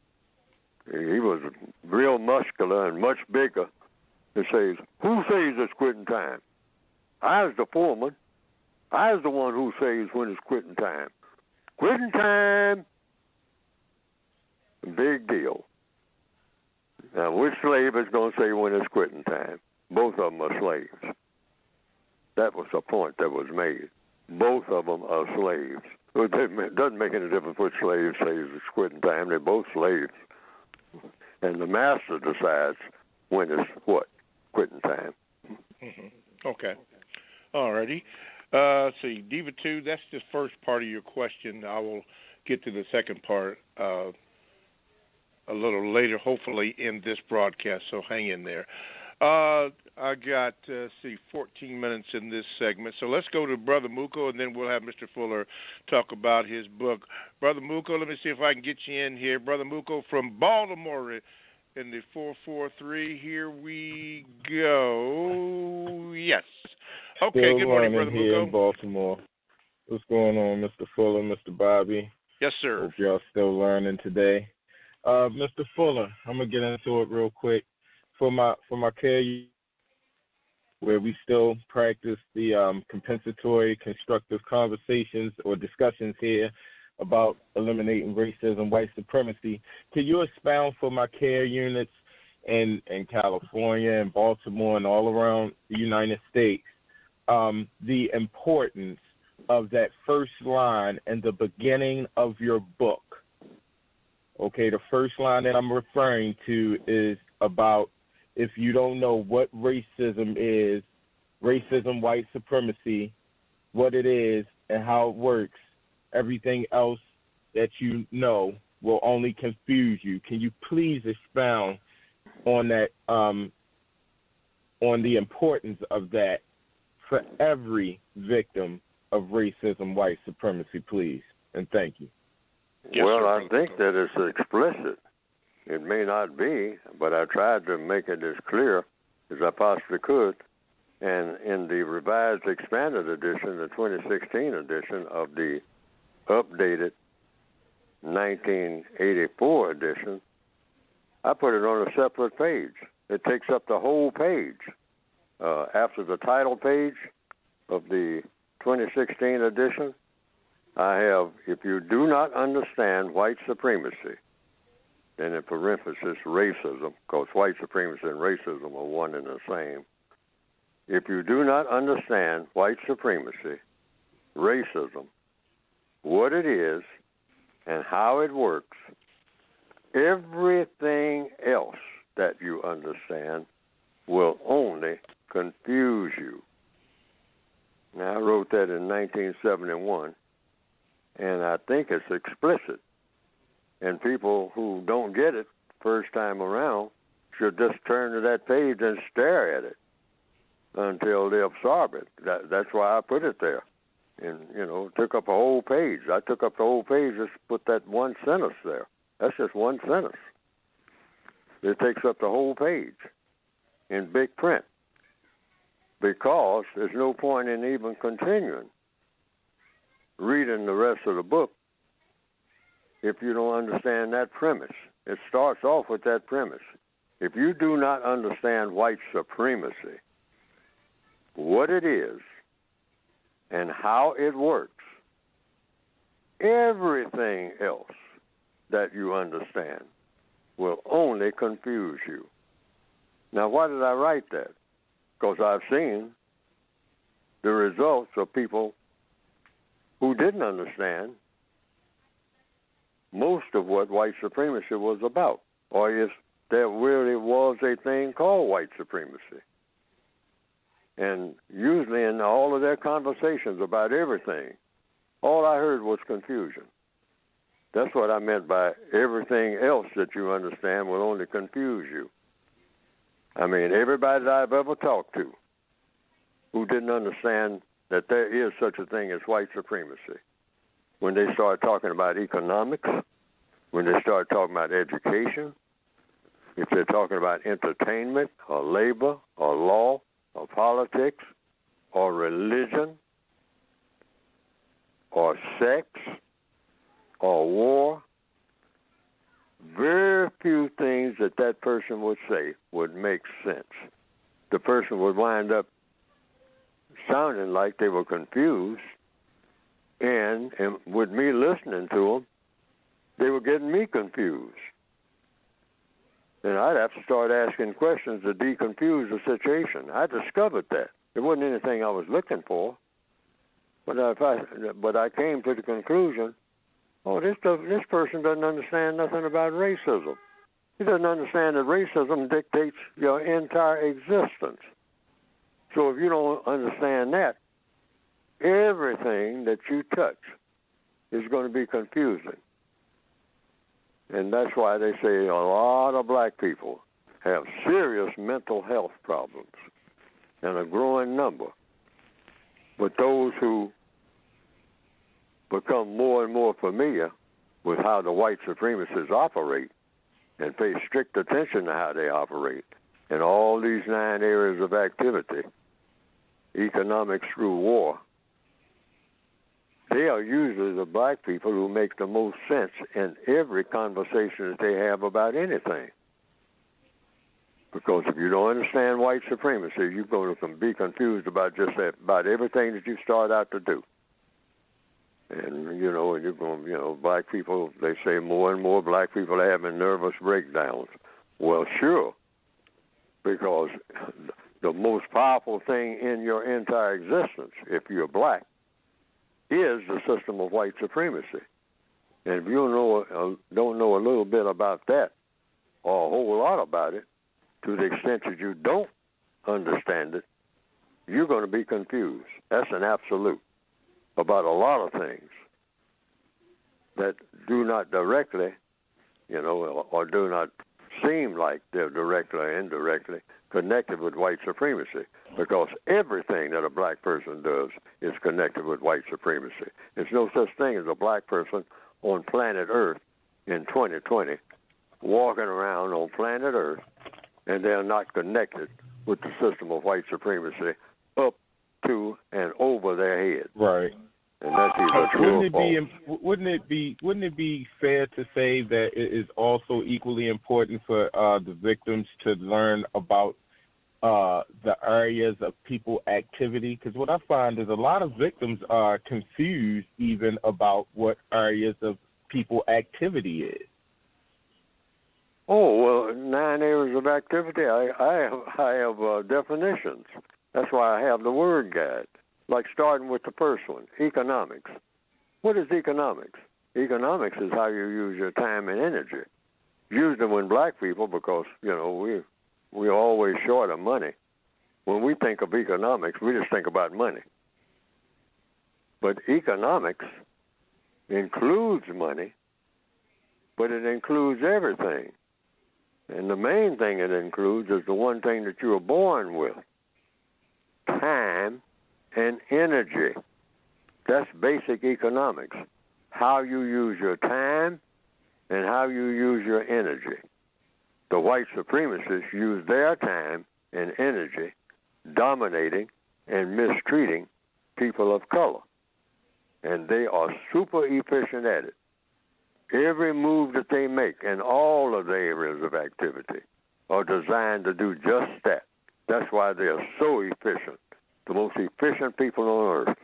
he was real muscular and much bigger. He says, who says it's quitting time? I's the foreman. I's the one who says when it's quitting time. Quitting time. Big deal. Now, which slave is going to say when it's quitting time? Both of them are slaves. That was the point that was made. Both of them are slaves. It doesn't make any difference which slave says it's quitting time. They're both slaves. And the master decides when it's what? Quitting time. Mm-hmm. Okay. All righty. Let's see. Diva 2, that's the first part of your question. I will get to the second part a little later, hopefully, in this broadcast, so hang in there. I got, 14 minutes in this segment. So let's go to Brother Muko, and then we'll have Mr. Fuller talk about his book. Brother Muko, let me see if I can get you in here. Brother Muko from Baltimore in the 443. Here we go. Yes. Okay, Still good morning, Brother here Muko. in Baltimore. What's going on, Mr. Fuller, Mr. Bobby? Yes, sir. Hope y'all still learning today. Mr. Fuller, I'm going to get into it real quick. For my care, where we still practice the compensatory constructive conversations or discussions here about eliminating racism, white supremacy, can you expound for my care units in California and Baltimore and all around the United States the importance of that first line in the beginning of your book? Okay, the first line that I'm referring to is about if you don't know what racism is, racism, white supremacy, what it is and how it works, everything else that you know will only confuse you. Can you please expound on that, on the importance of that for every victim of racism, white supremacy, please? And thank you. Yes, well, sir. I think that it's explicit. It may not be, but I tried to make it as clear as I possibly could. And in the revised expanded edition, the 2016 edition of the updated 1984 edition, I put it on a separate page. It takes up the whole page. After the title page of the 2016 edition, I have, if you do not understand white supremacy, then in parenthesis, racism, because white supremacy and racism are one and the same. If you do not understand white supremacy, racism, what it is, and how it works, everything else that you understand will only confuse you. Now, I wrote that in 1971, and I think it's explicit. And people who don't get it first time around should just turn to that page and stare at it until they absorb it. That's why I put it there. And, took up a whole page. I took up the whole page, just put that one sentence there. That's just one sentence. It takes up the whole page in big print because there's no point in even continuing reading the rest of the book if you don't understand that premise. It starts off with that premise. If you do not understand white supremacy, what it is, and how it works, everything else that you understand will only confuse you. Now, why did I write that? Because I've seen the results of people who didn't understand most of what white supremacy was about, or if there really was a thing called white supremacy. And usually in all of their conversations about everything, all I heard was confusion. That's what I meant by everything else that you understand will only confuse you. I mean, everybody that I've ever talked to who didn't understand that there is such a thing as white supremacy, when they start talking about economics, when they start talking about education, if they're talking about entertainment or labor or law or politics or religion or sex or war, very few things that that person would say would make sense. The person would wind up sounding like they were confused, and with me listening to them, they were getting me confused. And I'd have to start asking questions to deconfuse the situation. I discovered that. It wasn't anything I was looking for, but I came to the conclusion, this person doesn't understand nothing about racism. He doesn't understand that racism dictates your entire existence. So if you don't understand that, everything that you touch is going to be confusing. And that's why they say a lot of black people have serious mental health problems, and a growing number. But those who become more and more familiar with how the white supremacists operate and pay strict attention to how they operate in all these 9 areas of activity, economics through war, they are usually the black people who make the most sense in every conversation that they have about anything. Because if you don't understand white supremacy, you're going to be confused about just that, about everything that you start out to do. And, you're going, black people, they say more and more black people are having nervous breakdowns. Well, sure, because the most powerful thing in your entire existence, if you're black, is the system of white supremacy. And if you don't know a little bit about that, or a whole lot about it, to the extent that you don't understand it, you're going to be confused. That's an absolute about a lot of things that do not directly, or do not seem like they're directly or indirectly connected with white supremacy, because everything that a black person does is connected with white supremacy. There's no such thing as a black person on planet Earth in 2020 walking around on planet Earth and they're not connected with the system of white supremacy up to and over their head. Right. And that's either true or false. Wouldn't it be fair to say that it is also equally important for the victims to learn about the areas of people activity? Because what I find is a lot of victims are confused even about what areas of people activity is. Oh, well, 9 areas of activity, I have definitions. That's why I have the word guide, like starting with the first one, economics. What is economics? Economics is how you use your time and energy. Usually when black people, because, we're always short of money. When we think of economics, we just think about money. But economics includes money, but it includes everything. And the main thing it includes is the one thing that you were born with, time and energy. That's basic economics, how you use your time and how you use your energy. The white supremacists use their time and energy dominating and mistreating people of color. And they are super efficient at it. Every move that they make in all of the areas of activity are designed to do just that. That's why they are so efficient, the most efficient people on earth.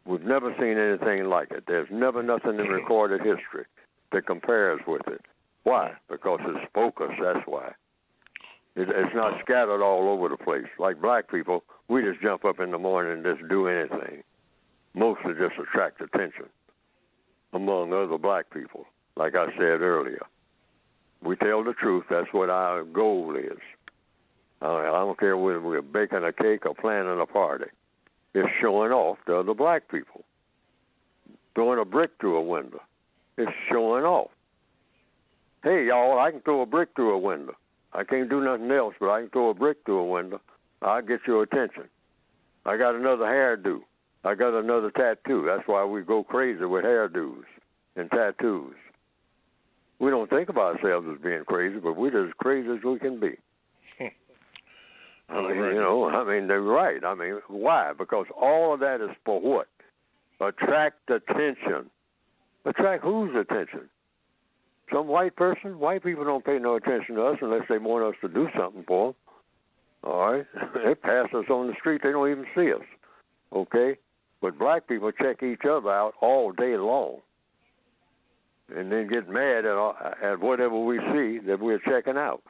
We've never seen anything like it. There's never nothing in recorded history that compares with it. Why? Because it's focused, that's why. It's not scattered all over the place. Like black people, we just jump up in the morning and just do anything. Mostly just attract attention among other black people. like I said earlier. We tell the truth. That's what our goal is. I don't care whether we're baking a cake or planning a party. It's showing off to other black people. Throwing a brick through a window. It's showing off. Hey, y'all, I can throw a brick through a window. I can't do nothing else, but I can throw a brick through a window. I'll get your attention. I got another hairdo. I got another tattoo. That's why we go crazy with hairdos and tattoos. We don't think of ourselves as being crazy, but we're as crazy as we can be. They're right. Why? Because all of that is for what? Attract attention. Attract whose attention? Some white person? White people don't pay no attention to us unless they want us to do something for them. All right? They pass us on the street. They don't even see us. Okay? But black people check each other out all day long and then get mad at whatever we see that we're checking out.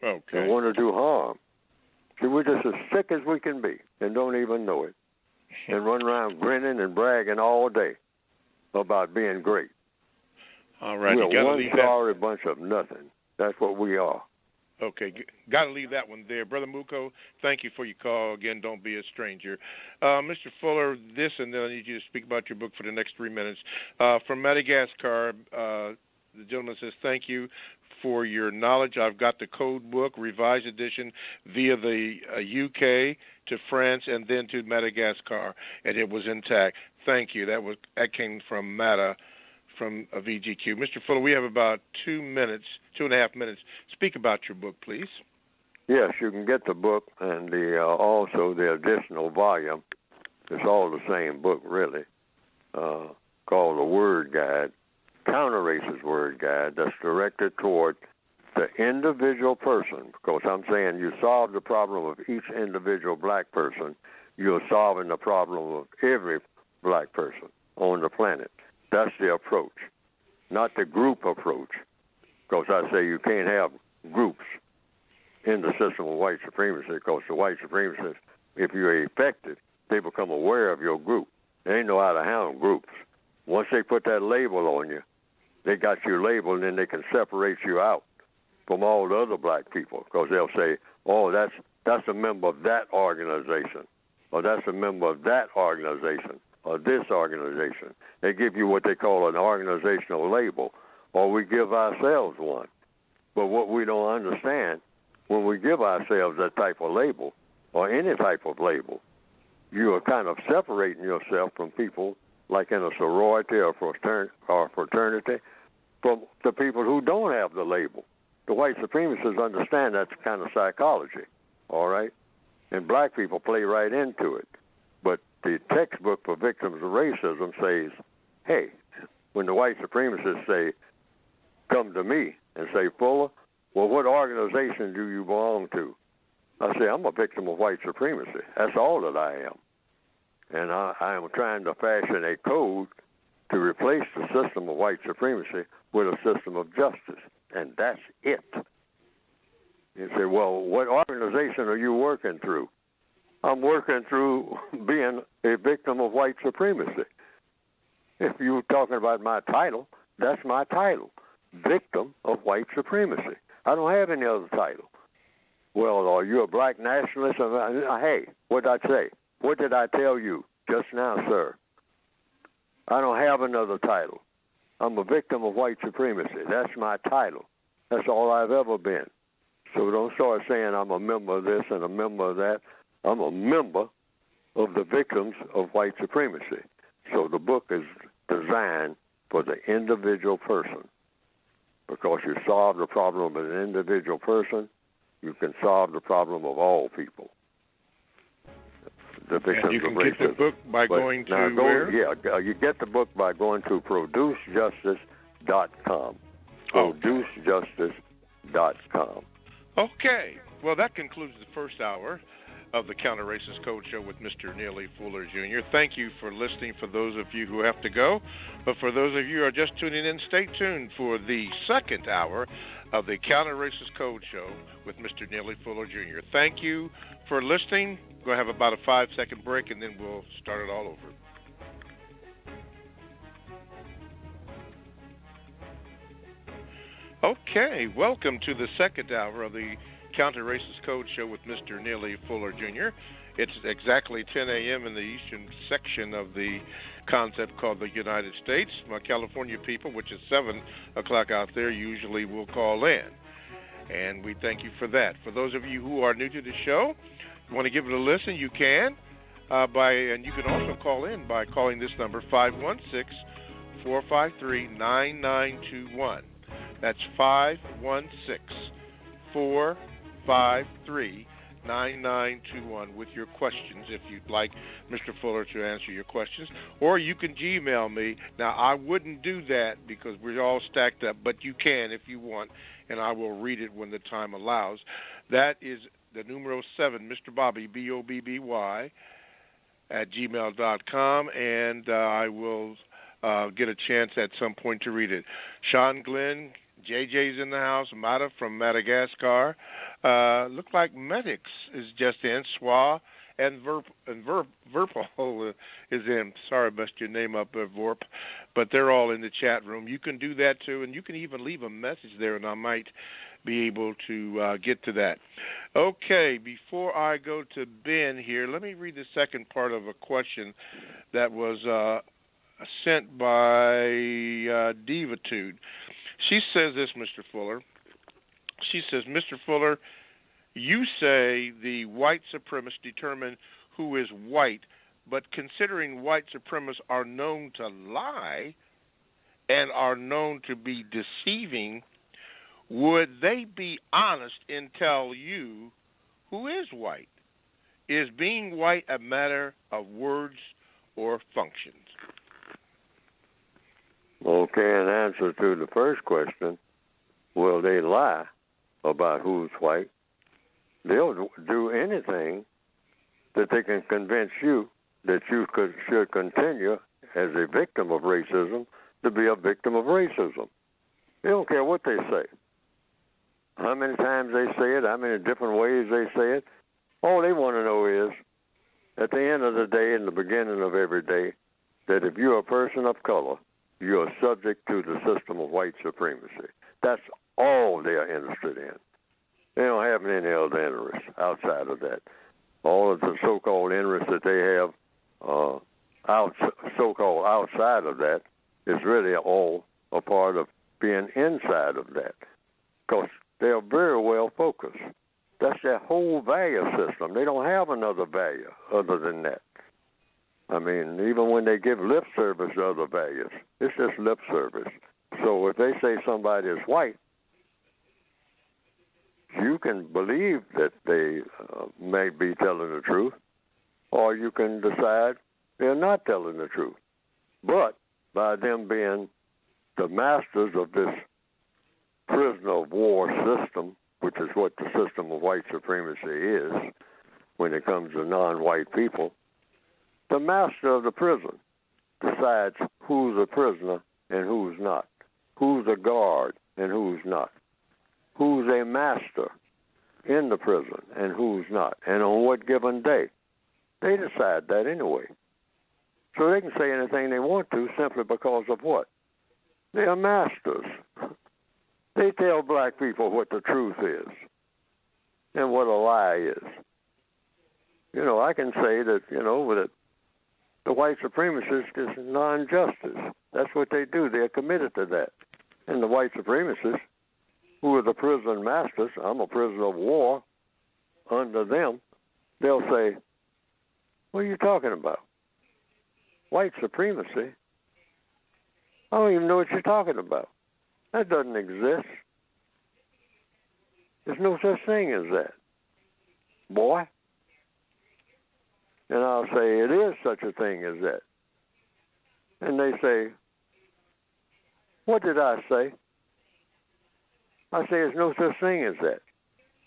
Okay. And want to do harm. See, we're just as sick as we can be and don't even know it. And run around grinning and bragging all day about being great. All right. We're one sorry bunch of nothing. That's what we are. Okay. Got to leave that one there. Brother Muko, thank you for your call. Again, don't be a stranger. Mr. Fuller, this, and then I need you to speak about your book for the next 3 minutes. From Madagascar, the gentleman says, thank you for your knowledge. I've got the code book, revised edition, via the UK to France and then to Madagascar, and it was intact. Thank you. That came from Mata from VGQ. Mr. Fuller, we have about 2 minutes, 2.5 minutes. Speak about your book, please. Yes, you can get the book and also the additional volume. It's all the same book, really, called The Word Guide, Counter-Racist Word Guide, that's directed toward the individual person, because I'm saying you solve the problem of each individual black person, you're solving the problem of every black person on the planet. That's the approach, not the group approach, because I say you can't have groups in the system of white supremacy, because the white supremacists, if you're effective, they become aware of your group. They know how to handle groups. Once they put that label on you, they got you labeled, and then they can separate you out from all the other black people, because they'll say, oh, that's a member of that organization, or that's a member of that organization, or this organization. They give you what they call an organizational label, or we give ourselves one. But what we don't understand, when we give ourselves that type of label, or any type of label, you are kind of separating yourself from people like in a sorority or fraternity, from the people who don't have the label. The white supremacists understand that's kind of psychology, all right? And black people play right into it. But the textbook for victims of racism says, hey, when the white supremacists say, come to me and say, Fuller, well, what organization do you belong to? I say, I'm a victim of white supremacy. That's all that I am. And I am trying to fashion a code to replace the system of white supremacy with a system of justice. And that's it. You say, well, what organization are you working through? I'm working through being a victim of white supremacy. If you're talking about my title, that's my title, victim of white supremacy. I don't have any other title. Well, are you a black nationalist? Hey, what did I say? What did I tell you just now, sir? I don't have another title. I'm a victim of white supremacy. That's my title. That's all I've ever been. So don't start saying I'm a member of this and a member of that. I'm a member of the victims of white supremacy. So the book is designed for the individual person. Because you solve the problem of an individual person, you can solve the problem of all people. The victims and you can of racism. get the book by going to where? Yeah, you get the book by going to producejustice.com. Producejustice.com. Okay. Well, that concludes the first hour of the Counter Racist Code Show with Mr. Neely Fuller Jr. Thank you for listening for those of you who have to go. But for those of you who are just tuning in, stay tuned for the second hour of the Counter Racist Code Show with Mr. Neely Fuller Jr. Thank you for listening. We're going to have about a 5-second break, and then we'll start it all over. Okay, welcome to the second hour of the Counter Racist Code Show with Mr. Neely Fuller Jr. It's exactly 10 a.m. in the eastern section of the concept called the United States. My California people, which is 7 o'clock out there, usually will call in. And we thank you for that. For those of you who are new to the show, you want to give it a listen, you can. And you can also call in by calling this number, 516-453-9921. That's 516-453-9921 with your questions, if you'd like Mr. Fuller to answer your questions. Or you can Gmail me. Now, I wouldn't do that because we're all stacked up, but you can if you want, and I will read it when the time allows. That is the numero 7, Mr. Bobby, Bobby, at gmail.com, and I will get a chance at some point to read it. Sean Glenn, JJ's in the house. Mata from Madagascar. Look like Medics is just in. Swa and Verpal is in. Sorry, I messed your name up, Vorp. But they're all in the chat room. You can do that, too, and you can even leave a message there, and I might be able to get to that. Okay, before I go to Ben here, let me read the second part of a question that was sent by Divitude. She says this, Mr. Fuller. She says, Mr. Fuller, you say the white supremacists determine who is white, but considering white supremacists are known to lie and are known to be deceiving, would they be honest and tell you who is white? Is being white a matter of words or functions? Okay, in answer to the first question, will they lie about who's white? They'll do anything that they can convince you that you should continue as a victim of racism to be a victim of racism. They don't care what they say. How many times they say it, how many different ways they say it. All they want to know is, at the end of the day, in the beginning of every day, that if you're a person of color, you are subject to the system of white supremacy. That's all they're interested in. They don't have any other interests outside of that. All of the so-called interests that they have so-called outside of that is really all a part of being inside of that, because they are very well focused. That's their whole value system. They don't have another value other than that. I mean, even when they give lip service to other values, it's just lip service. So if they say somebody is white, you can believe that they may be telling the truth, or you can decide they're not telling the truth. But by them being the masters of this prisoner of war system, which is what the system of white supremacy is when it comes to non-white people, the master of the prison decides who's a prisoner and who's not, who's a guard and who's not, who's a master in the prison and who's not, and on what given day. They decide that anyway. So they can say anything they want to simply because of what? They are masters. They tell black people what the truth is and what a lie is. You know, I can say that, that the white supremacists is non-justice. That's what they do. They're committed to that. And the white supremacists, who are the prison masters, I'm a prisoner of war under them, they'll say, what are you talking about? White supremacy? I don't even know what you're talking about. That doesn't exist. There's no such thing as that, boy. And I'll say, it is such a thing as that. And they say, what did I say? I say, there's no such thing as that.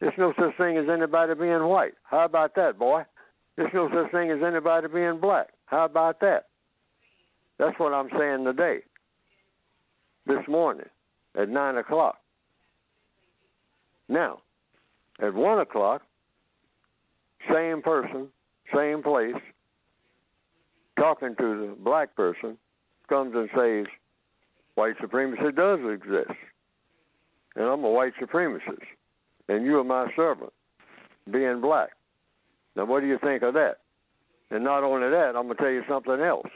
There's no such thing as anybody being white. How about that, boy? There's no such thing as anybody being black. How about that? That's what I'm saying today, this morning, at 9 o'clock. Now, at 1 o'clock, same person, same place, talking to the black person, comes and says, white supremacy does exist. and I'm a white supremacist, and you are my servant, being black. Now, what do you think of that? And not only that, I'm going to tell you something else.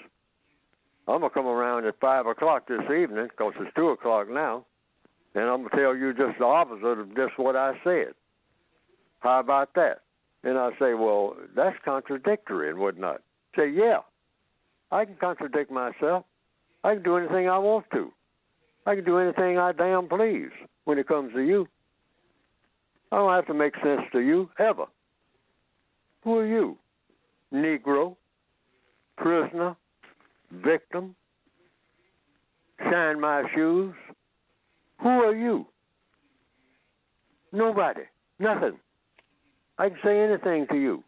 I'm going to come around at 5 o'clock this evening, because it's 2 o'clock now, and I'm going to tell you just the opposite of just what I said. How about that? And I say, well, that's contradictory and whatnot. Say, yeah, I can contradict myself. I can do anything I want to. I can do anything I damn please when it comes to you. I don't have to make sense to you, ever. Who are you? Negro? Prisoner? Victim? Shine my shoes? Who are you? Nobody. Nothing. I can say anything to you.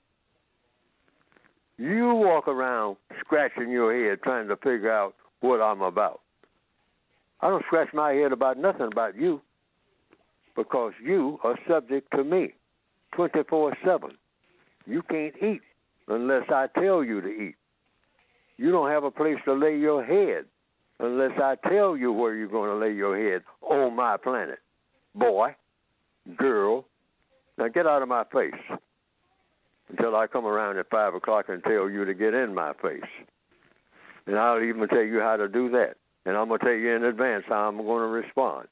You walk around scratching your head trying to figure out what I'm about. I don't scratch my head about nothing about you, because you are subject to me 24/7. You can't eat unless I tell you to eat. You don't have a place to lay your head unless I tell you where you're going to lay your head on my planet. Boy, girl, now get out of my face until I come around at 5 o'clock and tell you to get in my face. And I'll even tell you how to do that. And I'm going to tell you in advance how I'm going to respond.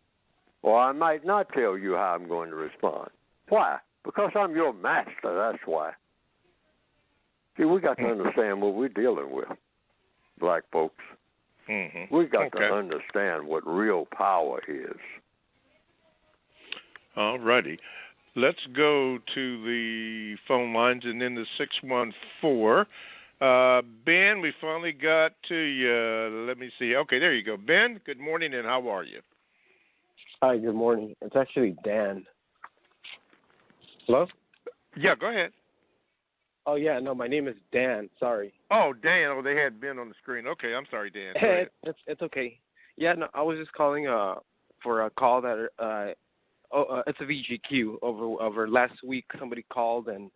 Or I might not tell you how I'm going to respond. Why? Because I'm your master, that's why. See, we got to understand what we're dealing with, black folks. Mm-hmm. We got to understand what real power is. All righty. Let's go to the phone lines and then the 614. Ben, we finally got to you. Let me see. Okay, there you go. Ben, good morning, and how are you? Hi, good morning. It's actually Dan. Hello? Yeah, go ahead. Oh, yeah, no, my name is Dan. Sorry. Oh, Dan. Oh, they had Ben on the screen. Okay, I'm sorry, Dan. Go ahead. It's okay. Yeah, no, I was just calling for a call that it's a VGQ. Over last week, somebody called and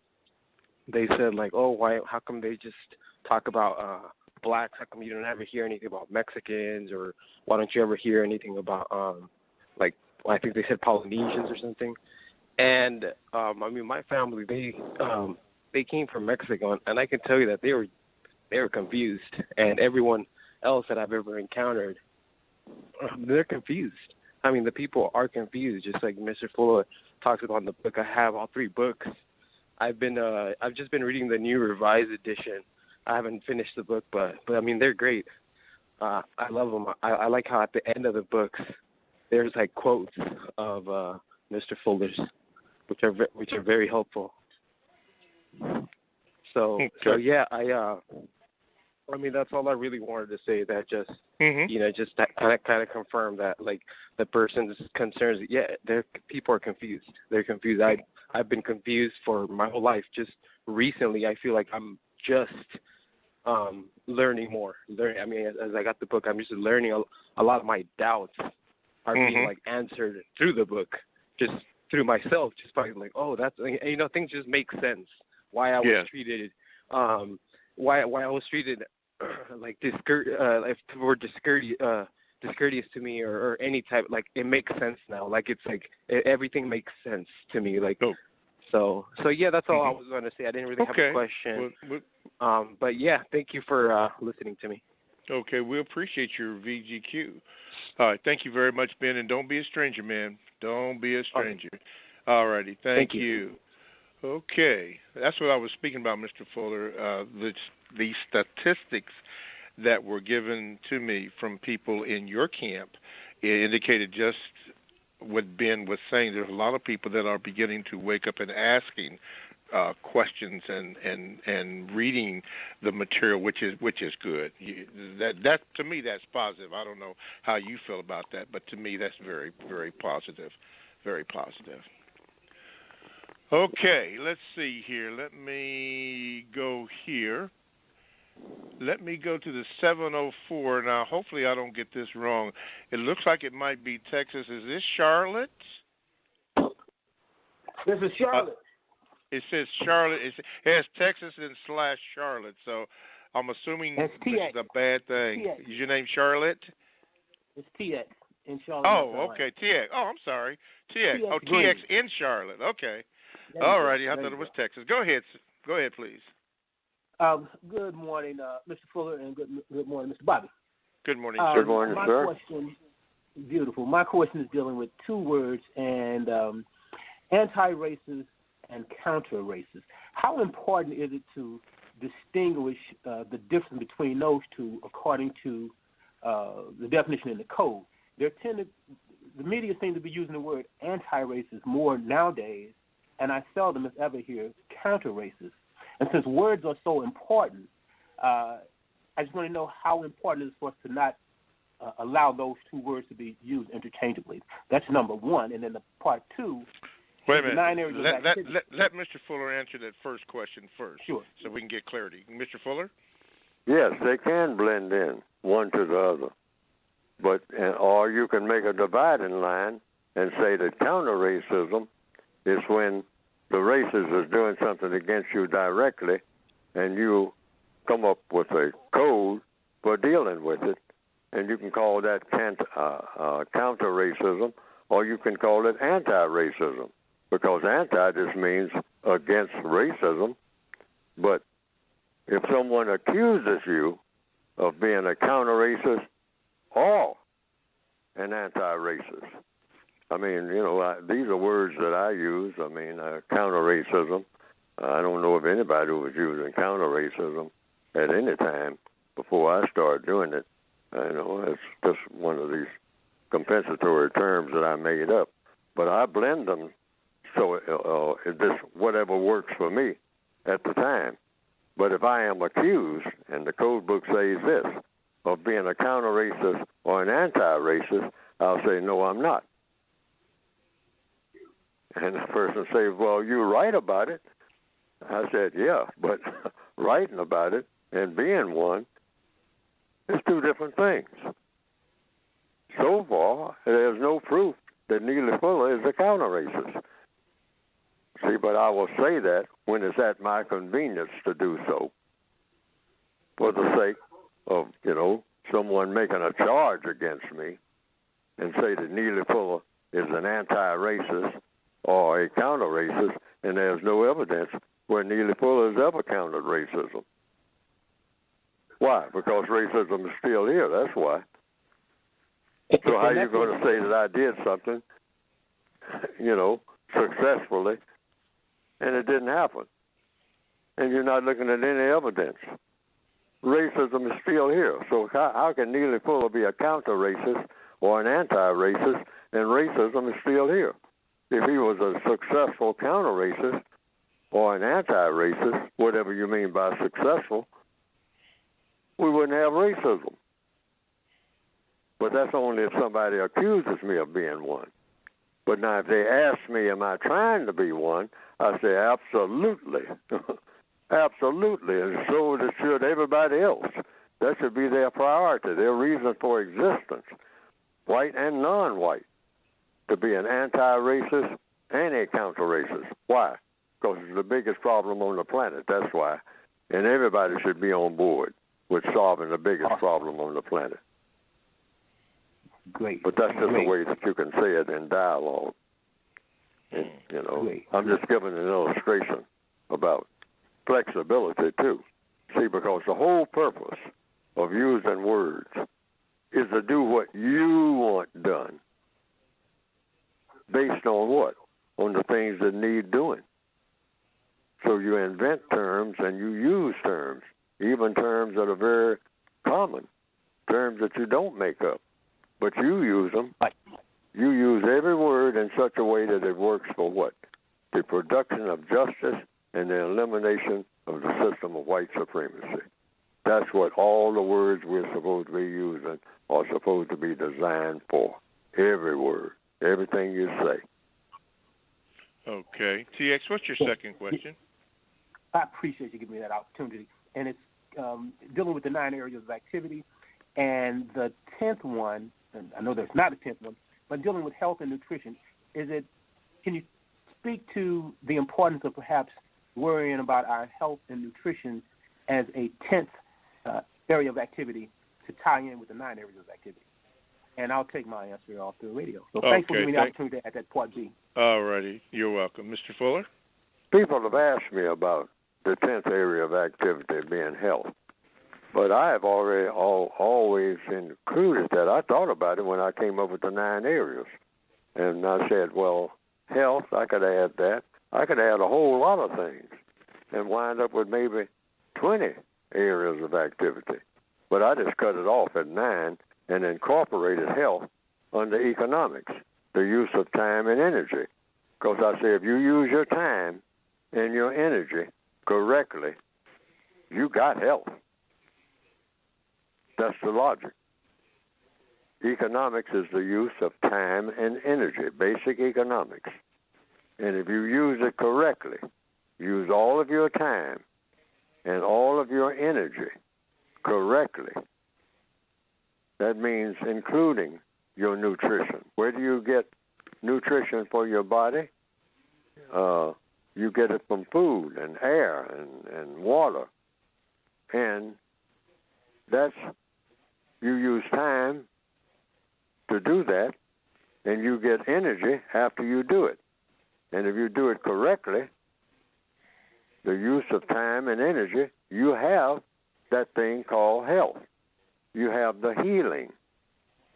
they said, like, oh, how come they just talk about blacks? How come you don't ever hear anything about Mexicans? Or why don't you ever hear anything about, I think they said Polynesians or something. And, I mean, my family, they came from Mexico, and I can tell you that they were confused. And everyone else that I've ever encountered, they're confused. I mean, the people are confused, just like Mr. Fuller talks about in the book. I have all 3 books. I've just been reading the new revised edition. I haven't finished the book, but I mean, they're great. I love them. I like how at the end of the books there's like quotes of Mr. Fuller's, which are very helpful. So yeah, I mean, that's all I really wanted to say. That just just that kind of confirm that, like, the person's concerns. Yeah, people are confused. They're confused. I've been confused for my whole life. Just recently, I feel like I'm just learning more. I mean, as I got the book, I'm just learning a lot of my doubts are being like answered through the book, just through myself, just by like, oh, that's, you know, things just make sense. Why I was treated, why I was treated like if were discourteous to me or any type, like, it makes sense now. Like, it's like everything makes sense to me. Like, so yeah, that's all I was going to say. I didn't really have a question. But yeah, thank you for listening to me. Okay, we appreciate your VGQ. All right, thank you very much, Ben, and don't be a stranger, man. Don't be a stranger. Okay. All righty, thank you. Okay, that's what I was speaking about, Mr. Fuller. The statistics that were given to me from people in your camp, it indicated just what Ben was saying. There's a lot of people that are beginning to wake up and asking questions and reading the material, which is good. That to me, that's positive. I don't know how you feel about that, but to me, that's very, very positive. Very positive. Okay, let's see here. Let me go here. Let me go to the 704. Now, hopefully I don't get this wrong. It looks like it might be Texas. Is this Charlotte? This is Charlotte. It says Charlotte. It has Texas and / Charlotte. So I'm assuming this is a bad thing. TX. Is your name Charlotte? It's TX. in Charlotte, North Oh, Carolina. okay, TX. Oh, I'm sorry, TX. TX Oh, Green. TX in Charlotte. Okay. There you All go. righty. I There thought you it was go. Texas. Go ahead. Go ahead, please. Good morning, Mr. Fuller, and good morning, Mr. Bobby. Good morning, Good morning, my sir. Question, beautiful. My question is dealing with two words, and anti-racist and counter-racist. How important is it to distinguish the difference between those two according to the definition in the code? The media seem to be using the word anti-racist more nowadays, and I seldom, if ever, hear counter-racist. And since words are so important, I just want to know how important it is for us to not allow those two words to be used interchangeably. That's number one. And then the part two. Wait a minute. Let Mr. Fuller answer that first question first. Sure. So we can get clarity. Mr. Fuller? Yes, they can blend in one to the other. Or you can make a dividing line and say that counter-racism is when the racist is doing something against you directly, and you come up with a code for dealing with it, and you can call that counter-racism, or you can call it anti-racism, because anti just means against racism. But if someone accuses you of being a counter-racist or an anti-racist, I mean, these are words that I use. I mean, counter-racism. I don't know of anybody who was using counter-racism at any time before I started doing it. It's just one of these compensatory terms that I made up. But I blend them so this whatever works for me at the time. But if I am accused, and the code book says this, of being a counter-racist or an anti-racist, I'll say, no, I'm not. And the person says, well, you're right about it. I said, yeah, but writing about it and being one is two different things. So far, there's no proof that Neely Fuller is a counter-racist. See, but I will say that when it's at my convenience to do so, for the sake of, someone making a charge against me and say that Neely Fuller is an anti-racist or a counter-racist, and there's no evidence where Neely Fuller has ever countered racism. Why? Because racism is still here, that's why. So how are you going to say that I did something, successfully, and it didn't happen? And you're not looking at any evidence. Racism is still here. So how can Neely Fuller be a counter-racist or an anti-racist, and racism is still here? If he was a successful counter-racist or an anti-racist, whatever you mean by successful, we wouldn't have racism. But that's only if somebody accuses me of being one. But now if they ask me, am I trying to be one, I say absolutely. Absolutely, and so should everybody else. That should be their priority, their reason for existence, white and non-white, to be an anti-racist and a counter-racist. Why? Because it's the biggest problem on the planet, that's why. And everybody should be on board with solving the biggest problem on the planet. Great. But that's just a way that you can say it in dialogue. And, I'm just giving an illustration about flexibility, too. See, because the whole purpose of using words is to do what you want done. Based on what? On the things that need doing. So you invent terms and you use terms, even terms that are very common, terms that you don't make up. But you use them. You use every word in such a way that it works for what? The production of justice and the elimination of the system of white supremacy. That's what all the words we're supposed to be using are supposed to be designed for. Every word, everything you say. Okay. TX, what's your second question? I appreciate you giving me that opportunity. And it's dealing with the 9 areas of activity. And the 10th one, and I know there's not a 10th one, but dealing with health and nutrition, can you speak to the importance of perhaps worrying about our health and nutrition as a 10th area of activity to tie in with the 9 areas of activity? and I'll take my answer off the radio. So thanks for giving me the opportunity to add that part B. All righty. You're welcome. Mr. Fuller? People have asked me about the 10th area of activity being health. But I have already always included that. I thought about it when I came up with the 9 areas. And I said, well, health, I could add that. I could add a whole lot of things and wind up with maybe 20 areas of activity. But I just cut it off at 9 and incorporated health under economics, the use of time and energy. Because I say if you use your time and your energy correctly, you got health. That's the logic. Economics is the use of time and energy, basic economics. And if you use it correctly, use all of your time and all of your energy correctly, that means including your nutrition. Where do you get nutrition for your body? You get it from food and air and water. And that's, you use time to do that, and you get energy after you do it. And if you do it correctly, the use of time and energy, you have that thing called health. You have the healing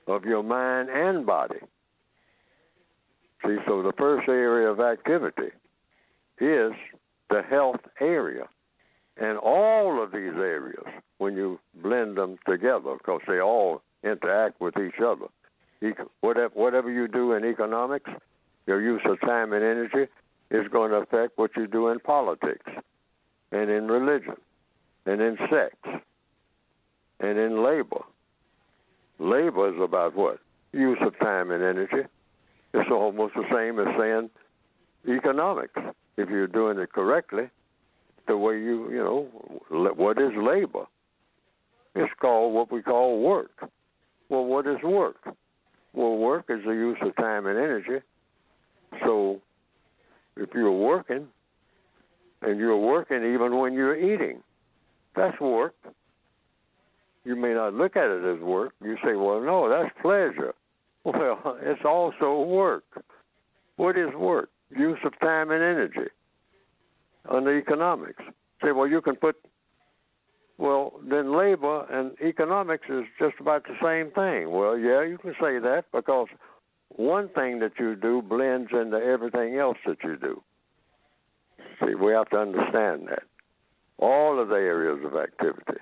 of your mind and body. See, so the first area of activity is the health area. And all of these areas, when you blend them together, because they all interact with each other, whatever you do in economics, your use of time and energy is going to affect what you do in politics and in religion and in sex and in labor. Labor is about what? Use of time and energy. It's almost the same as saying economics. If you're doing it correctly, the way what is labor? It's called what we call work. Well, what is work? Well, work is the use of time and energy. So if you're working, and you're working even when you're eating, that's work. You may not look at it as work. You say, well, no, that's pleasure. Well, it's also work. What is work? Use of time and energy under economics. Say, well, you can put, well, then labor and economics is just about the same thing. Well, yeah, you can say that because one thing that you do blends into everything else that you do. See, we have to understand that. All of the areas of activity.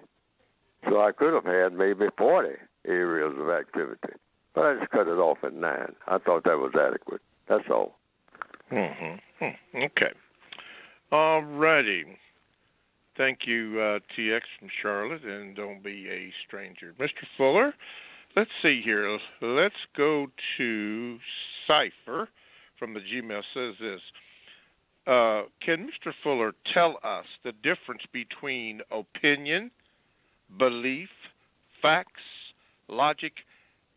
So I could have had maybe 40 areas of activity, but I just cut it off at 9. I thought that was adequate. That's all. Okay. All righty. Thank you, TX from Charlotte, and don't be a stranger. Mr. Fuller, let's see here. Let's go to Cypher from the Gmail. Says this. Can Mr. Fuller tell us the difference between opinion, belief, facts, logic,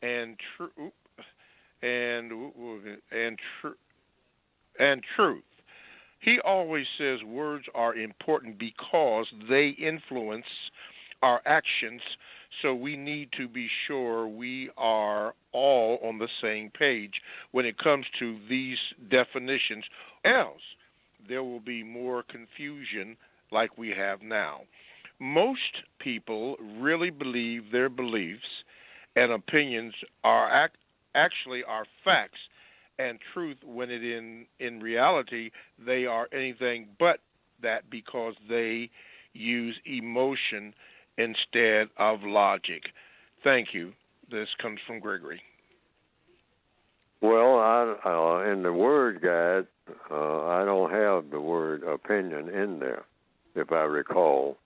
and truth? He always says words are important because they influence our actions, so we need to be sure we are all on the same page when it comes to these definitions, else there will be more confusion like we have now. Most people really believe their beliefs and opinions are actually are facts and truth, when it in reality they are anything but that, because they use emotion instead of logic. Thank you. This comes from Gregory. Well, in the word guide, I don't have the word opinion in there, if I recall.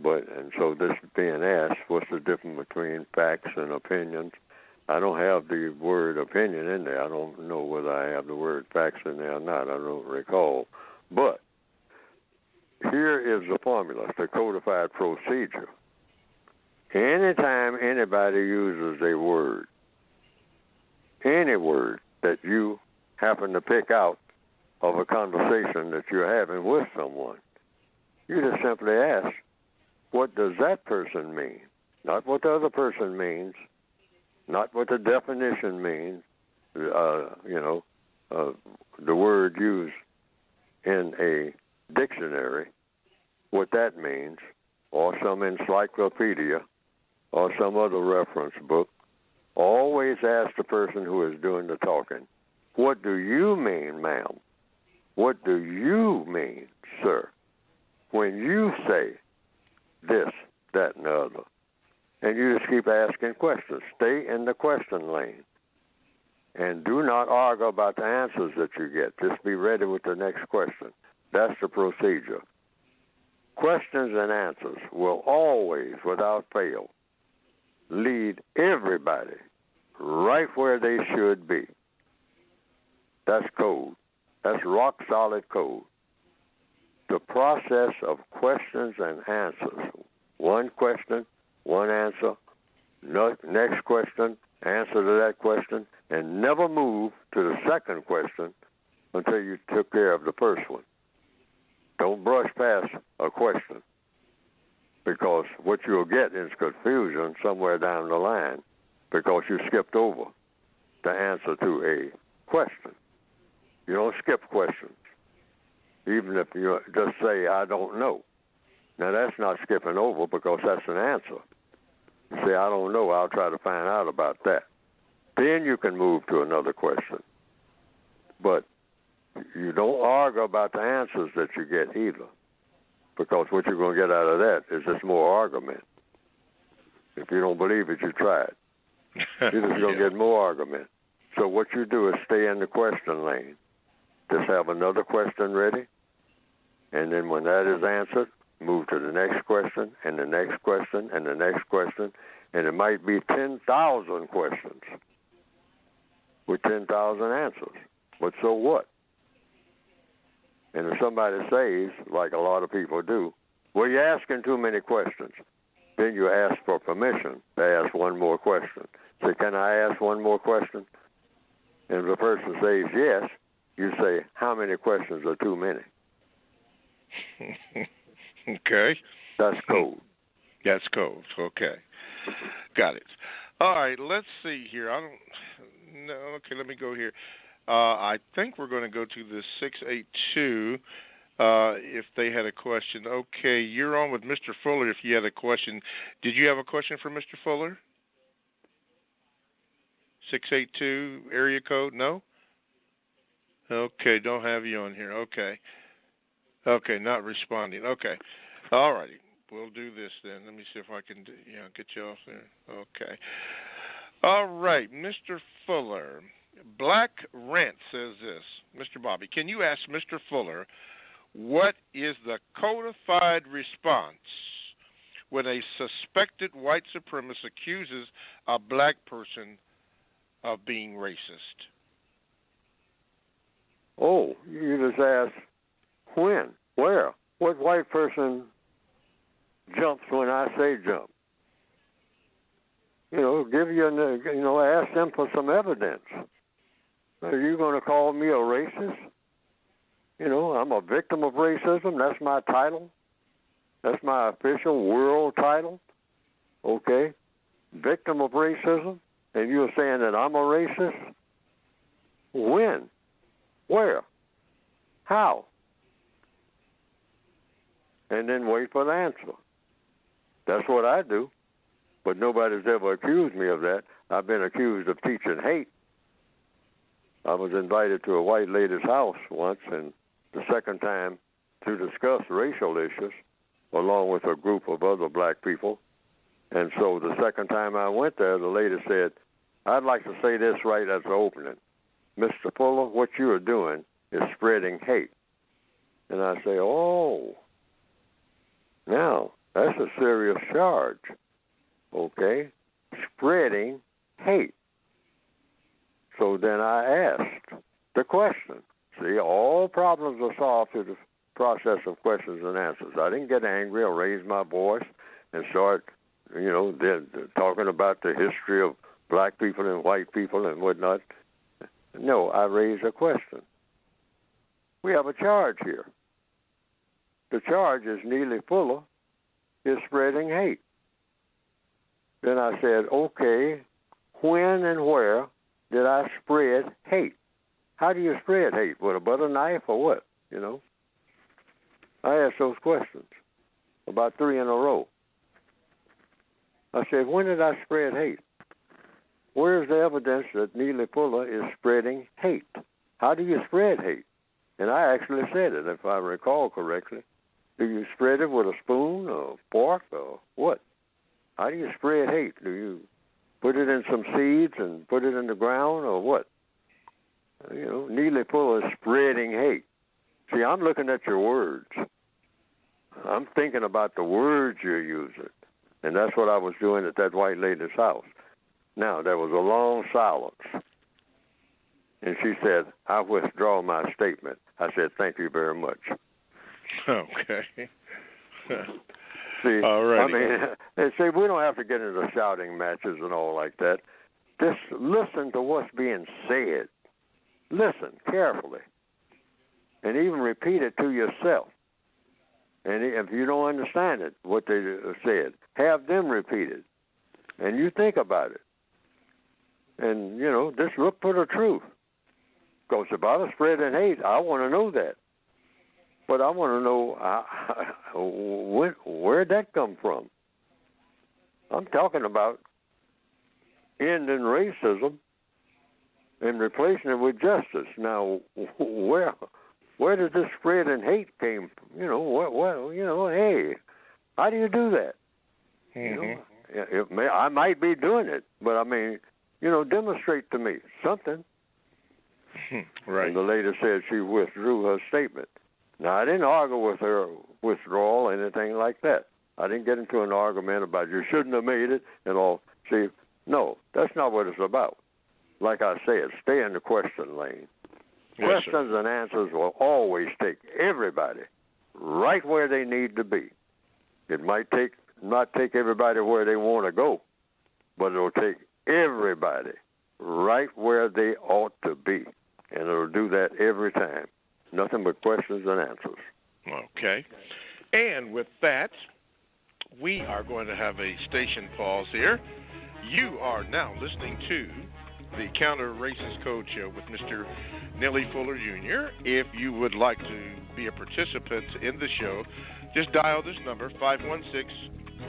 And so this being asked, what's the difference between facts and opinions? I don't have the word opinion in there. I don't know whether I have the word facts in there or not. I don't recall. But here is the formula, the codified procedure. Anytime anybody uses a word, any word that you happen to pick out of a conversation that you're having with someone, you just simply ask, what does that person mean? Not what the other person means, not what the definition means, the word used in a dictionary, what that means, or some encyclopedia, or some other reference book. Always ask the person who is doing the talking, what do you mean, ma'am? What do you mean, sir, when you say this, that, and the other? And you just keep asking questions. Stay in the question lane. And do not argue about the answers that you get. Just be ready with the next question. That's the procedure. Questions and answers will always, without fail, lead everybody right where they should be. That's code. That's rock-solid code. The process of questions and answers. One question, one answer, next question, answer to that question, and never move to the second question until you took care of the first one. Don't brush past a question, because what you'll get is confusion somewhere down the line because you skipped over the answer to a question. You don't skip questions, even if you just say, I don't know. Now, that's not skipping over because that's an answer. You say, I don't know, I'll try to find out about that. Then you can move to another question. But you don't argue about the answers that you get either, because what you're going to get out of that is just more argument. If you don't believe it, you try it. You're just going to get more argument. So what you do is stay in the question lane. Just have another question ready, and then when that is answered, move to the next question, and the next question, and the next question, and it might be 10,000 questions with 10,000 answers. But so what? And if somebody says, like a lot of people do, well, you're asking too many questions, then you ask for permission to ask one more question. Say, can I ask one more question? And if the person says yes, you say, how many questions are too many? Okay. That's code. That's code. Okay. Got it. All right, let's see here. Okay, let me go here. I think we're going to go to the 682 if they had a question. Okay, you're on with Mr. Fuller if you had a question. Did you have a question for Mr. Fuller? 682 area code? No? Okay, don't have you on here. Okay. Okay, not responding. Okay. All righty. We'll do this then. Let me see if I can get you off there. Okay. All right, Mr. Fuller. Black Rant says this. Mr. Bobby, can you ask Mr. Fuller what is the codified response when a suspected white supremacist accuses a black person of being racist? Oh, you just ask when, where, what white person jumps when I say jump. Ask them for some evidence. Are you going to call me a racist? I'm a victim of racism. That's my title. That's my official world title. Okay? Victim of racism. And you're saying that I'm a racist? When? Where? How? And then wait for the answer. That's what I do. But nobody's ever accused me of that. I've been accused of teaching hate. I was invited to a white lady's house once, and the second time to discuss racial issues along with a group of other black people. And so the second time I went there, the lady said, I'd like to say this right as the opening. Mr. Fuller, what you are doing is spreading hate. And I say, oh, now that's a serious charge. Okay? Spreading hate. So then I asked the question. See, all problems are solved through the process of questions and answers. I didn't get angry or raise my voice and start, talking about the history of black people and white people and whatnot. No, I raised a question. We have a charge here. The charge is Neely Fuller is spreading hate. Then I said, okay, when and where did I spread hate? How do you spread hate? With a butter knife or what? You know? I asked those questions, about 3 in a row. I said, when did I spread hate? Where's the evidence that Neely Fuller is spreading hate? How do you spread hate? And I actually said it, if I recall correctly. Do you spread it with a spoon or fork or what? How do you spread hate? Do you put it in some seeds and put it in the ground or what? You know, Neely Fuller is spreading hate. See, I'm looking at your words. I'm thinking about the words you're using. And that's what I was doing at that white lady's house. Now, there was a long silence. And she said, I withdraw my statement. I said, thank you very much. Okay. See, Alrighty. I mean, see, we don't have to get into shouting matches and all like that. Just listen to what's being said. Listen carefully. And even repeat it to yourself. And if you don't understand it, what they said, have them repeat it. And you think about it. And, you know, just look for the truth. Because if I was spreading hate, I want to know that. But I want to know where'd that come from? I'm talking about ending racism and replacing it with justice. Now, where did this spreading hate came from? You know, hey, how do you do that? Mm-hmm. You know, I might be doing it, but I mean, you know, demonstrate to me something. Right. And the lady said she withdrew her statement. Now, I didn't argue with her withdrawal or anything like that. I didn't get into an argument about you shouldn't have made it and all. See, no, that's not what it's about. Like I said, stay in the question lane. Yes, Questions and answers will always take everybody right where they need to be. It might not take everybody where they want to go, but it'll take everybody right where they ought to be. And it'll do that every time. Nothing but questions and answers. Okay. And with that, we are going to have a station pause here. You are now listening to the Counter Racist Code Show with Mr. Neely Fuller Jr. If you would like to be a participant in the show, just dial this number,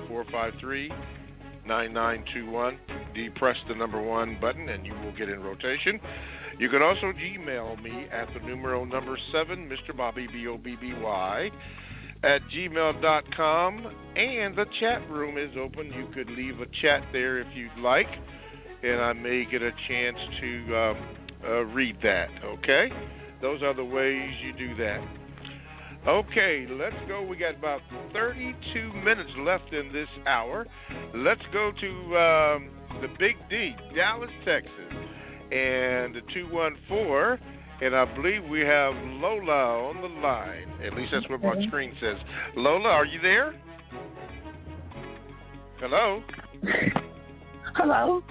516-453-9921. Depress the number 1 button and you will get in rotation. You can also Gmail me at the number 7, Mr. Bobby, BOBBY, at gmail.com. And the chat room is open. You could leave a chat there if you'd like, and I may get a chance to read that, okay? Those are the ways you do that. Okay, let's go. We got about 32 minutes left in this hour. Let's go to the Big D, Dallas, Texas. And the 214, and I believe we have Lola on the line. At least that's what my screen says. Lola, are you there? Hello? Hello?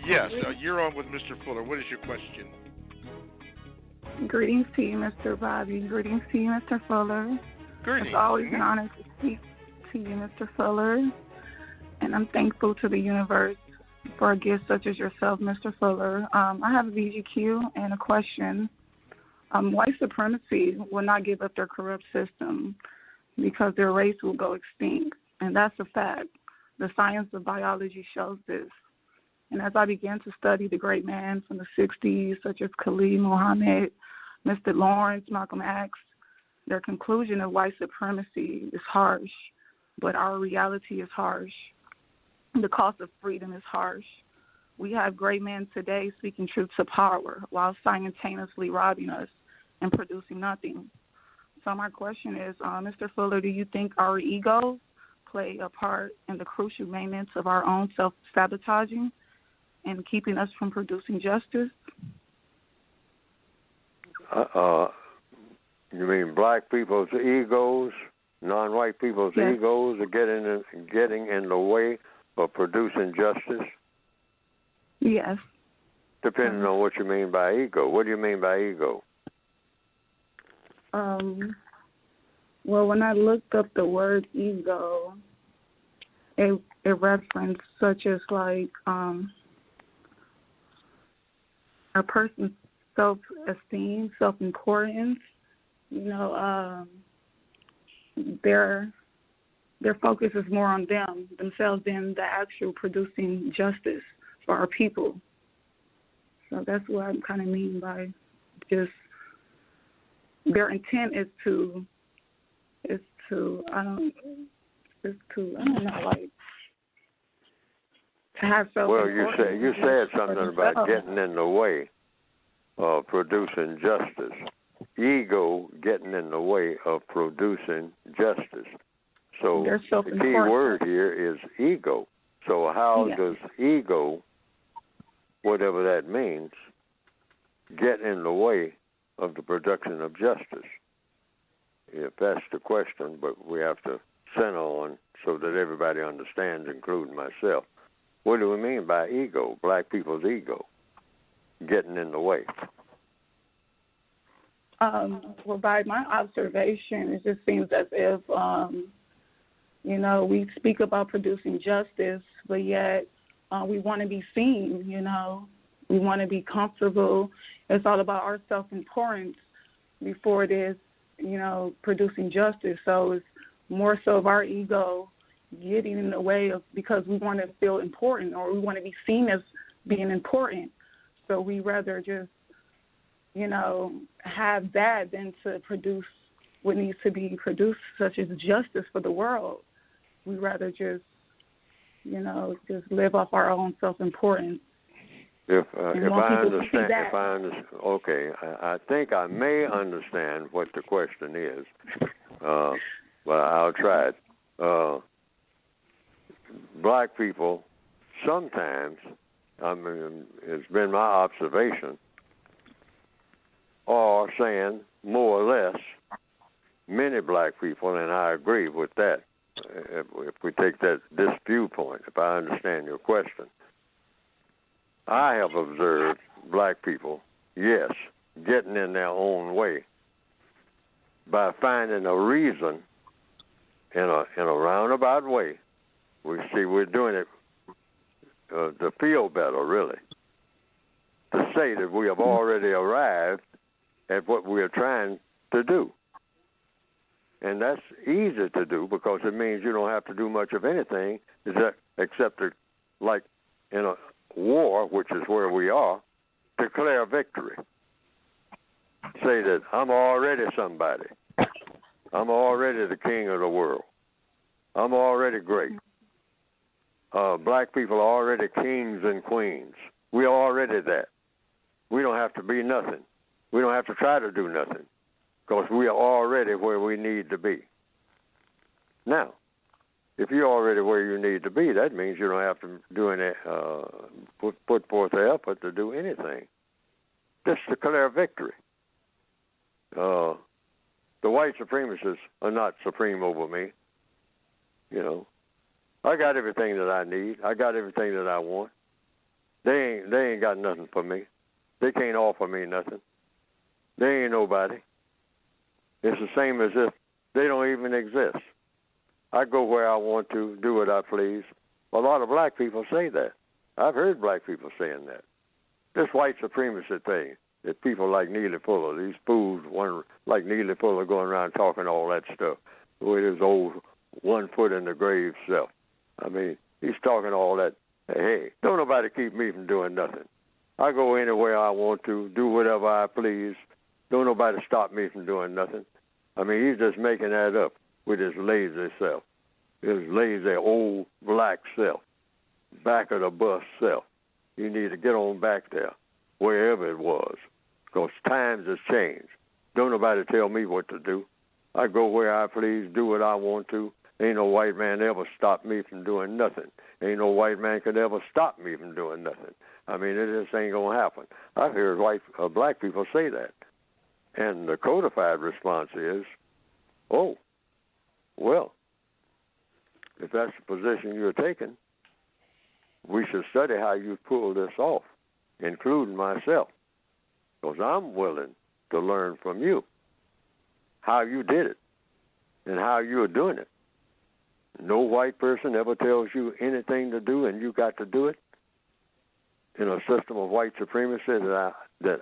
Yes, you're on with Mr. Fuller. What is your question? Greetings to you, Mr. Bobby. Greetings to you, Mr. Fuller. Greetings. It's always an honor to speak to you, Mr. Fuller. And I'm thankful to the universe for a gift such as yourself, Mr. Fuller. I have a VGQ and a question. White supremacy will not give up their corrupt system because their race will go extinct. And that's a fact. The science of biology shows this. And as I began to study the great men from the 60s, such as Khalid Muhammad, Mr. Lawrence, Malcolm X, their conclusion of white supremacy is harsh, but our reality is harsh. The cost of freedom is harsh. We have great men today speaking truth to power while simultaneously robbing us and producing nothing. So my question is, Mr. Fuller, do you think our egos play a part in the crucial maintenance of our own self-sabotaging and keeping us from producing justice? You mean black people's egos, non-white people's egos are getting in the way of producing justice? Yes. Depending on what you mean by ego. What do you mean by ego? Well, when I looked up the word ego, it referenced such as like a person's self-esteem, self-importance. Their focus is more on themselves, than the actual producing justice for our people. So that's what I kind of mean by just their intent is to I don't know, like, to have self. Well, you said something about getting in the way of producing justice. Ego getting in the way of producing justice. So the key word here is ego. So how does ego, whatever that means, get in the way of the production of justice? If that's the question, but we have to center on so that everybody understands, including myself. What do we mean by ego, black people's ego, getting in the way? Well, by my observation, it just seems as if, we speak about producing justice, but yet we want to be seen, We want to be comfortable. It's all about our self-importance before it is, producing justice. So it's more so of our ego getting in the way of, because we want to feel important or we want to be seen as being important. So we rather just, have that than to produce what needs to be produced, such as justice for the world. We rather just, just live off our own self-importance. If I understand, okay, I think I may understand what the question is, but I'll try it. Black people sometimes, it's been my observation, are saying more or less, many black people, and I agree with that, if we take this viewpoint, if I understand your question. I have observed black people, yes, getting in their own way by finding a reason in a roundabout way. We see we're doing it to feel better, really, to say that we have already arrived at what we are trying to do. And that's easy to do because it means you don't have to do much of anything except to, like in a war, which is where we are, declare victory. Say that I'm already somebody. I'm already the king of the world. I'm already great. Black people are already kings and queens. We're already that. We don't have to be nothing. We don't have to try to do nothing because we are already where we need to be. Now, if you're already where you need to be, that means you don't have to do any put forth the effort to do anything. Just declare victory. The white supremacists are not supreme over me. I got everything that I need. I got everything that I want. They ain't got nothing for me. They can't offer me nothing. They ain't nobody. It's the same as if they don't even exist. I go where I want to, do what I please. A lot of black people say that. I've heard black people saying that. This white supremacy thing, that people like Neely Fuller, these fools, one like Neely Fuller going around talking all that stuff, with his old 1 foot in the grave self. I mean, he's talking all that. Hey, don't nobody keep me from doing nothing. I go anywhere I want to, do whatever I please. Don't nobody stop me from doing nothing. I mean, he's just making that up with his lazy self, his lazy old black self, back of the bus self. You need to get on back there, wherever it was, because times has changed. Don't nobody tell me what to do. I go where I please, do what I want to. Ain't no white man ever stop me from doing nothing. Ain't no white man could ever stop me from doing nothing. I mean, it just ain't going to happen. I've heard black people say that. And the codified response is, oh, well, if that's the position you're taking, we should study how you pull this off, including myself, because I'm willing to learn from you how you did it and how you're doing it. No white person ever tells you anything to do and you got to do it in a system of white supremacy that that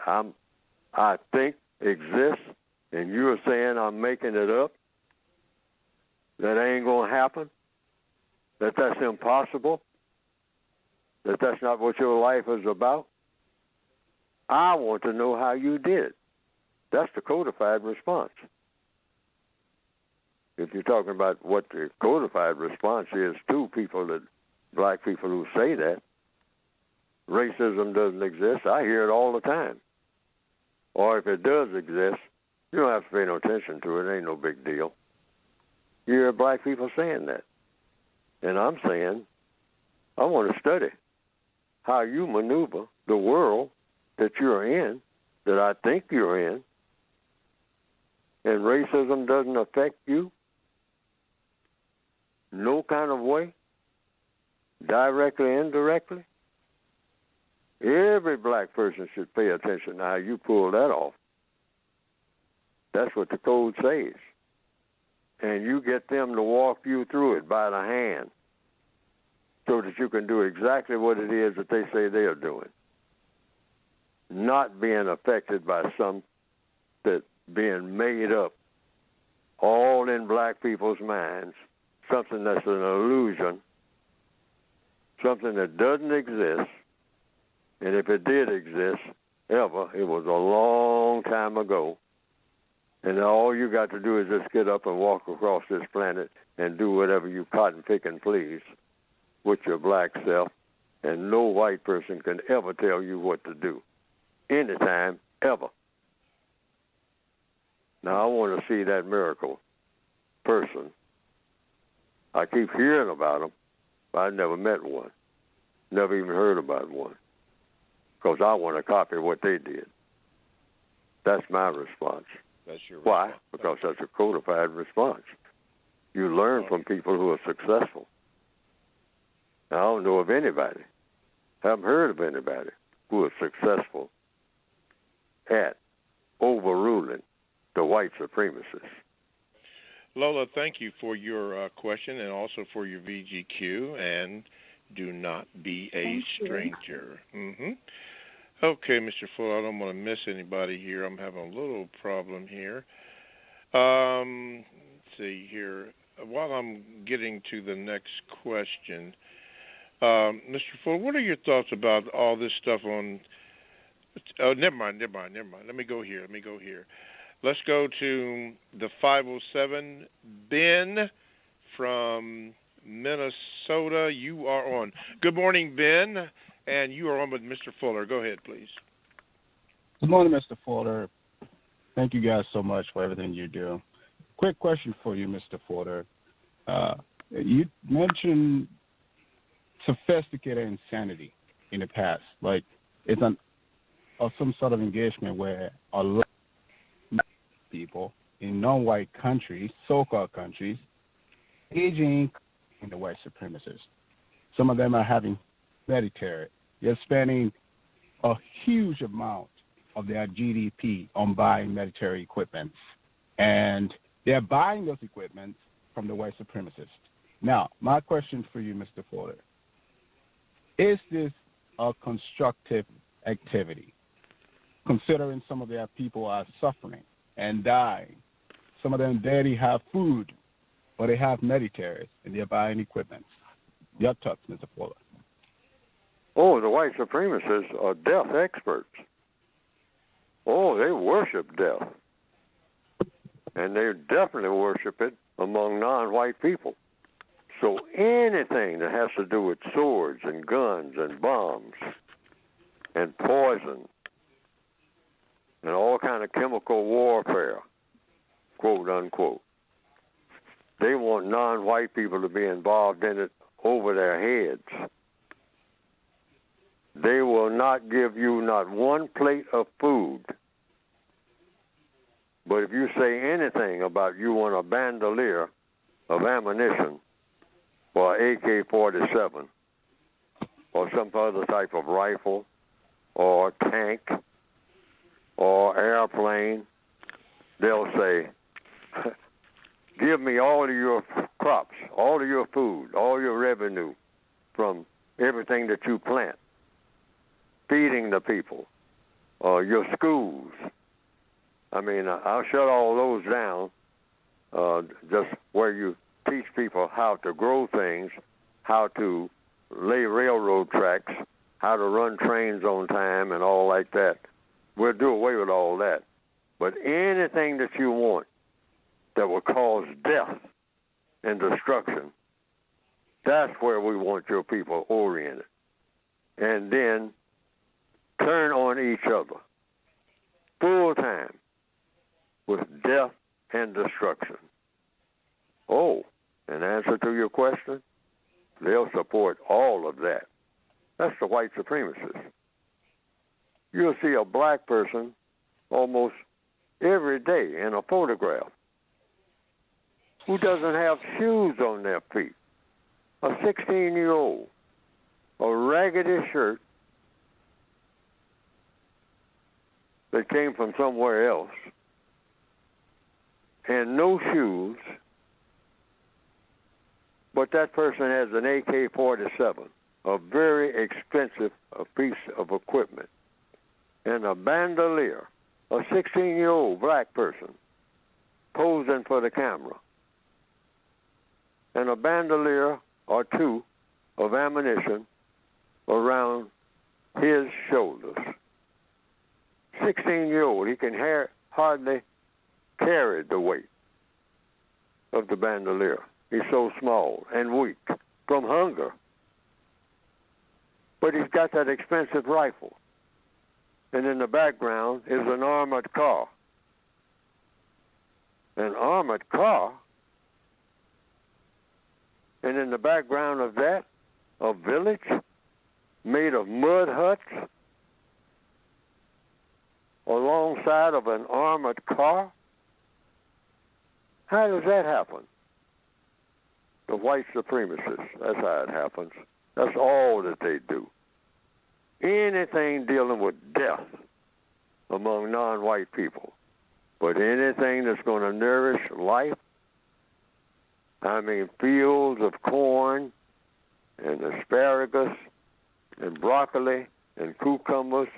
I think exists, and you're saying I'm making it up, that ain't going to happen, that's impossible, that's not what your life is about, I want to know how you did it. That's the codified response. If you're talking about what the codified response is to black people who say that, racism doesn't exist, I hear it all the time. Or if it does exist, you don't have to pay no attention to it. It ain't no big deal. You hear black people saying that. And I'm saying, I want to study how you maneuver the world that you're in, that I think you're in, and racism doesn't affect you no kind of way, directly, indirectly. Every black person should pay attention to how you pull that off. That's what the code says. And you get them to walk you through it by the hand so that you can do exactly what it is that they say they are doing. Not being affected by some that being made up all in black people's minds, something that's an illusion, something that doesn't exist. And if it did exist, ever, it was a long time ago. And all you got to do is just get up and walk across this planet and do whatever you cotton pick and please with your black self. And no white person can ever tell you what to do. Anytime, ever. Now, I want to see that miracle person. I keep hearing about them, but I never met one. Never even heard about one. Because I want to copy what they did. That's my response. That's your response. Why? Because that's a codified response. You learn from people who are successful. Now, I don't know of anybody, haven't heard of anybody who is successful at overruling the white supremacists. Lola, thank you for your question and also for your VGQ, and do not be a stranger. Mm-hmm. Okay, Mr. Fuller, I don't want to miss anybody here. I'm having a little problem here. Let's see here. While I'm getting to the next question, Mr. Fuller, what are your thoughts about all this stuff on... Oh, never mind. Let me go here. Let's go to the 507. Ben from Minnesota, you are on. Good morning, Ben, and you are on with Mr. Fuller. Go ahead, please. Good morning, Mr. Fuller. Thank you guys so much for everything you do. Quick question for you, Mr. Fuller. You mentioned sophisticated insanity in the past. Like, it's some sort of engagement where a lot of people in non-white countries, so-called countries, engaging in the white supremacists. Some of them are having military. They're spending a huge amount of their GDP on buying military equipment. And they're buying those equipment from the white supremacists. Now, my question for you, Mr. Fuller, is this a constructive activity, considering some of their people are suffering and dying? Some of them barely have food, but they have militaries, and they're buying equipment. Your thoughts, Mr. Fuller? Oh, the white supremacists are death experts. Oh, they worship death. And they definitely worship it among non-white people. So anything that has to do with swords and guns and bombs and poison and all kind of chemical warfare, quote unquote, they want non-white people to be involved in it over their heads. They will not give you not one plate of food. But if you say anything about you want a bandolier of ammunition or AK-47 or some other type of rifle or tank or airplane, they'll say, give me all of your crops, all of your food, all your revenue from everything that you plant, feeding the people. your schools. I mean, I'll shut all those down, just where you teach people how to grow things, how to lay railroad tracks, how to run trains on time and all like that. We'll do away with all that. But anything that you want that will cause death and destruction, that's where we want your people oriented. And then turn on each other full time with death and destruction. Oh, in answer to your question, they'll support all of that. That's the white supremacists. You'll see a black person almost every day in a photograph who doesn't have shoes on their feet. A 16-year-old, a raggedy shirt that came from somewhere else, and no shoes, but that person has an AK-47, a very expensive piece of equipment, and a bandolier, a 16-year-old black person posing for the camera, and a bandolier or two of ammunition around his shoulders. 16-year-old, he can hardly carry the weight of the bandolier. He's so small and weak from hunger. But he's got that expensive rifle. And in the background is an armored car. An armored car. And in the background of that, a village made of mud huts alongside of an armored car. How does that happen? The white supremacists, that's how it happens. That's all that they do. Anything dealing with death among non-white people, but anything that's going to nourish life, I mean fields of corn and asparagus and broccoli and cucumbers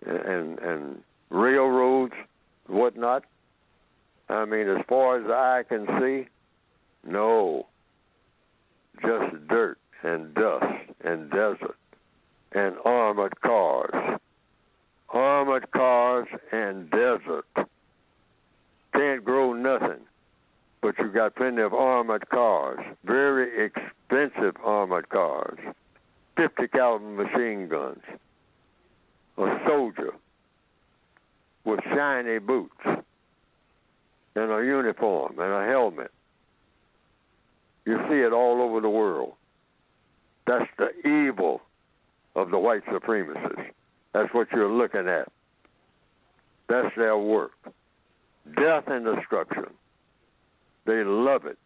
and railroads, whatnot. I mean, as far as the eye can see, no, just dirt and dust and desert and armored cars and desert. Can't grow nothing, but you got plenty of armored cars, very expensive armored cars, 50 caliber machine guns, a soldier with shiny boots and a uniform and a helmet. You see it all over the world. That's the evil of the white supremacists. That's what you're looking at. That's their work. Death and destruction. They love it.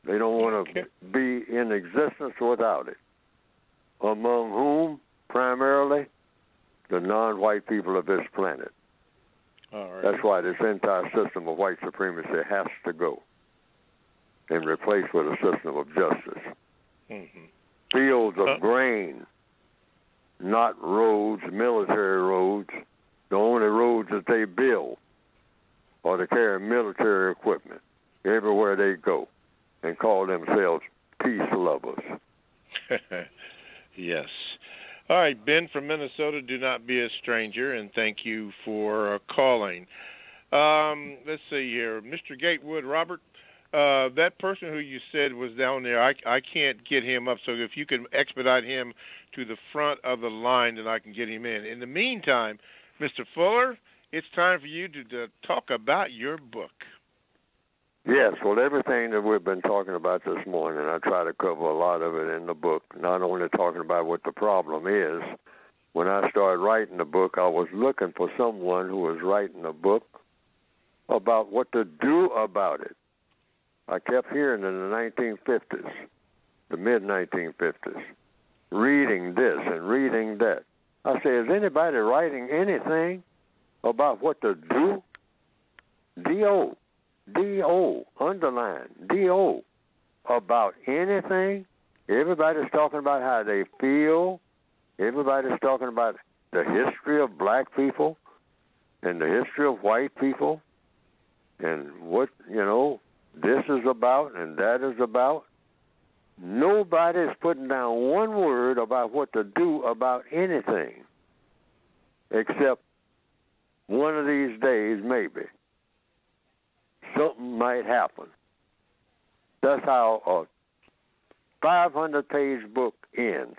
They don't want to be in existence without it. Among whom, primarily, the non-white people of this planet. All right. That's why this entire system of white supremacy has to go and replaced with a system of justice. Mm-hmm. Fields of grain, not roads, military roads. The only roads that they build are to carry military equipment everywhere they go and call themselves peace lovers. Yes. All right, Ben from Minnesota, do not be a stranger, and thank you for calling. Let's see here. Mr. Gatewood, Robert, that person who you said was down there, I can't get him up, so if you can expedite him to the front of the line, then I can get him in. In the meantime, Mr. Fuller, it's time for you to talk about your book. Yes, well, everything that we've been talking about this morning, I try to cover a lot of it in the book, not only talking about what the problem is. When I started writing the book, I was looking for someone who was writing a book about what to do about it. I kept hearing in the 1950s, the mid-1950s, reading this and reading that. I say, is anybody writing anything about what to do? D-O, underline, D-O, about anything? Everybody's talking about how they feel Everybody's talking about the history of black people and the history of white people and what, this is about and that is about. Nobody's putting down one word about what to do about anything, except one of these days, maybe, something might happen. That's how a 500-page book ends,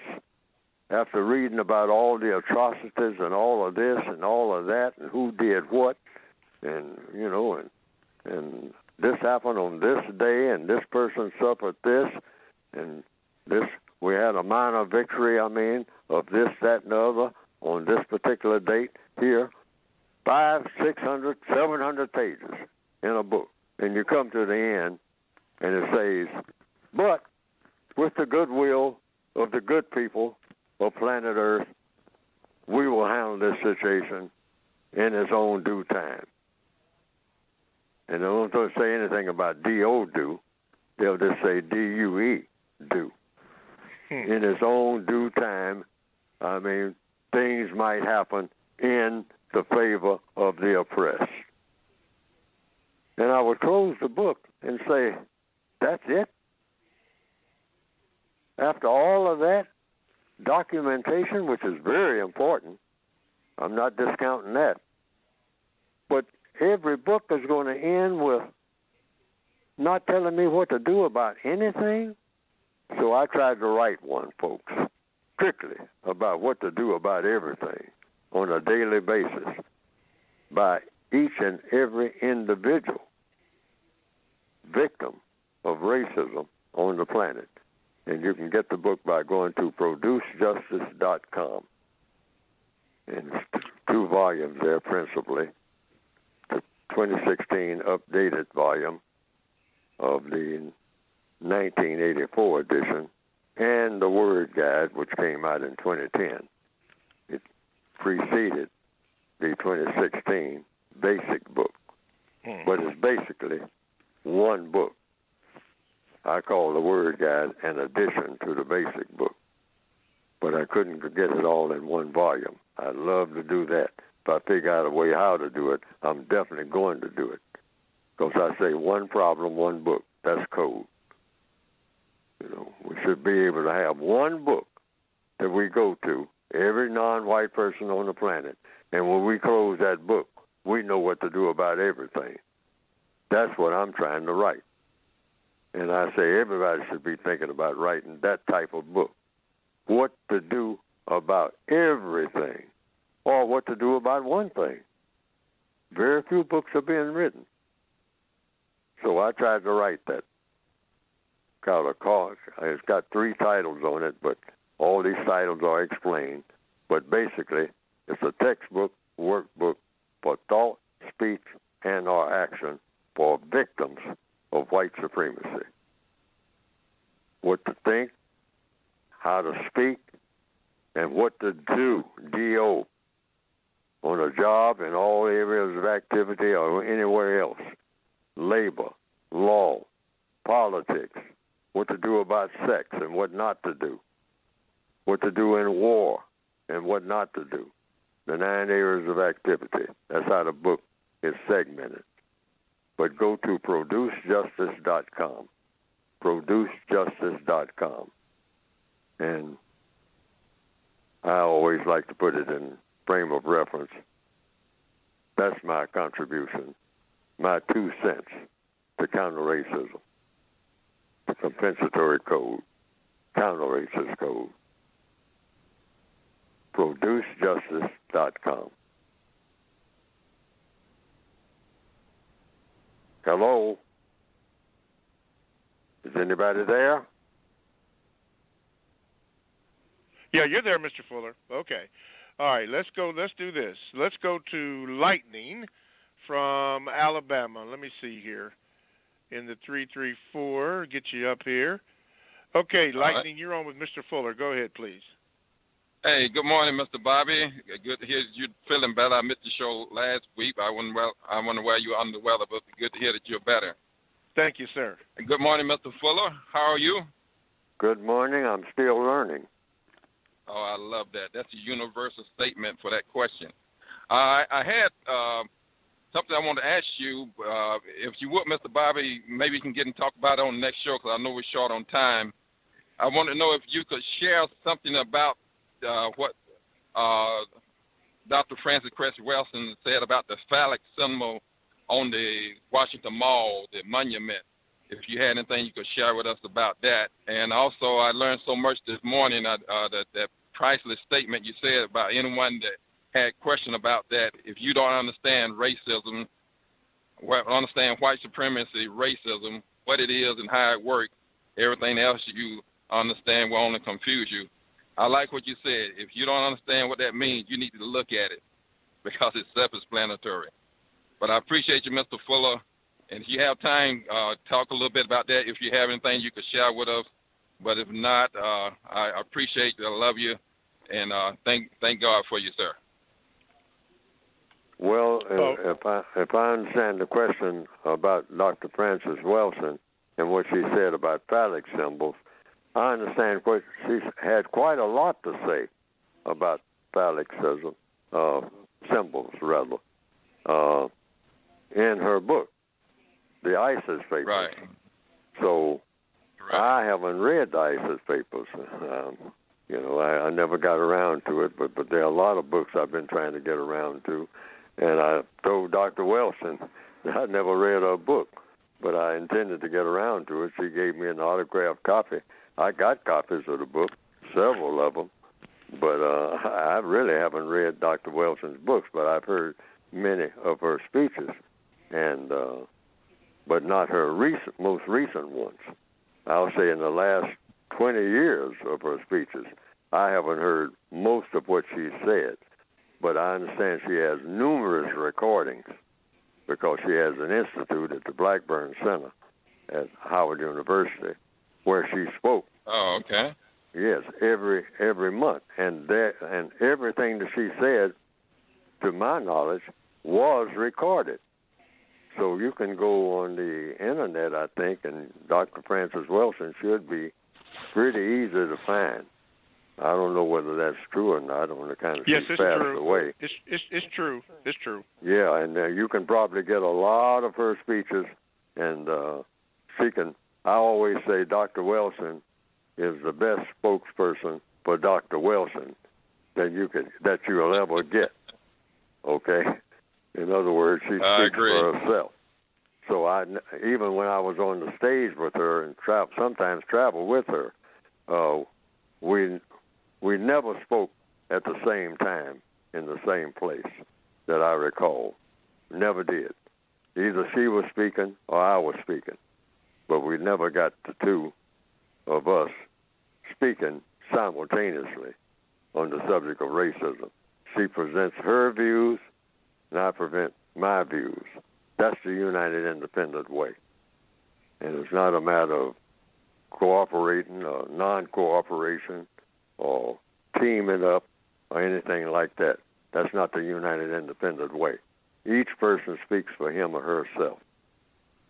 after reading about all the atrocities and all of this and all of that and who did what, and and this happened on this day and this person suffered this, and this, we had a minor victory, of this, that, and the other on this particular date here. 500, 600, 700 pages in a book. And you come to the end and it says, but with the goodwill of the good people of planet Earth, we will handle this situation in its own due time. And they don't say anything about D-O do. They'll just say D-U-E do. In its own due time, things might happen in the favor of the oppressed. And I would close the book and say, that's it? After all of that documentation, which is very important, I'm not discounting that, but every book is going to end with not telling me what to do about anything. So I tried to write one, folks, strictly about what to do about everything on a daily basis by each and every individual victim of racism on the planet. And you can get the book by going to producejustice.com. And it's 2 volumes there, principally. The 2016 updated volume of the 1984 edition, and the Word Guide, which came out in 2010. It preceded the 2016 basic book, but it's basically one book. I call the Word Guide an addition to the basic book, but I couldn't get it all in one volume. I'd love to do that. If I figure out a way how to do it, I'm definitely going to do it, because I say one problem, one book. That's code. We should be able to have one book that we go to, every non-white person on the planet, and when we close that book, we know what to do about everything. That's what I'm trying to write. And I say everybody should be thinking about writing that type of book. What to do about everything, or what to do about one thing. Very few books are being written. So I tried to write that. It's got 3 titles on it, but all these titles are explained. But basically, it's a textbook, workbook for thought, speech, and or action for victims of white supremacy. What to think, how to speak, and what to do, D-O, on a job, in all areas of activity, or anywhere else. Labor, law, politics, what to do about sex and what not to do, what to do in war and what not to do, the 9 areas of activity. That's how the book is segmented. But go to producejustice.com, producejustice.com. And I always like to put it in frame of reference. That's my contribution, my 2 cents to counter racism, the compensatory code, counter racist code. Producejustice.com. Hello? Is anybody there? Yeah, you're there, Mr. Fuller. Okay. All right, let's go. Let's do this. Let's go to Lightning from Alabama. Let me see here. In the 334, get you up here. Okay, Lightning, you're on with Mr. Fuller. Go ahead, please. Hey, good morning, Mr. Bobby. Good to hear you feeling better. I missed the show last week. I wonder why you were under the weather, but good to hear that you're better. Thank you, sir. Good morning, Mr. Fuller. How are you? Good morning. I'm still learning. Oh, I love that. That's a universal statement for that question. I had something I want to ask you. If you would, Mr. Bobby, maybe you can get and talk about it on the next show because I know we're short on time. I want to know if you could share something about what Dr. Francis Cress Welsing said about the phallic symbol on the Washington Mall, the monument. If you had anything you could share with us about that. And also, I learned so much this morning that priceless statement you said about anyone that had question about that. If you don't understand racism, understand white supremacy, racism, what it is and how it works, everything else you understand will only confuse you. I like what you said. If you don't understand what that means, you need to look at it because it's self-explanatory. But I appreciate you, Mr. Fuller. And if you have time, talk a little bit about that. If you have anything you could share with us. But if not, I appreciate you. I love you. And thank God for you, sir. Well, if I understand the question about Dr. Francis Welsing and what she said about phallic symbols, I understand she had quite a lot to say about phallic symbols, rather, in her book, the ISIS papers. Right. So I haven't read the ISIS papers. I never got around to it, but there are a lot of books I've been trying to get around to. And I told Dr. Welsing that I never read her book, but I intended to get around to it. She gave me an autographed copy. I got copies of the book, several of them, but I really haven't read Dr. Welsing's books, but I've heard many of her speeches, and but not her most recent ones. I'll say in the last 20 years of her speeches, I haven't heard most of what she said, but I understand she has numerous recordings because she has an institute at the Blackburn Center at Howard University where she spoke. Oh, okay. Yes, every month, and everything that she said, to my knowledge, was recorded. So you can go on the internet, I think, and Dr. Francis Welsing should be pretty easy to find. I don't know whether that's true or not. I want to kind of yes, she's passed away. It's true. It's true. Yeah, and you can probably get a lot of her speeches, and she can. I always say Dr. Welsing is the best spokesperson for Dr. Welsing that you'll ever get. Okay. In other words, she speaks for herself. So even when I was on the stage with her and sometimes travel with her, we never spoke at the same time in the same place that I recall. Never did. Either she was speaking or I was speaking, but we never got the two of us speaking simultaneously on the subject of racism. She presents her views, and I present my views. That's the United Independent way. And it's not a matter of cooperating or non-cooperation or teaming up or anything like that. That's not the United Independent way. Each person speaks for him or herself.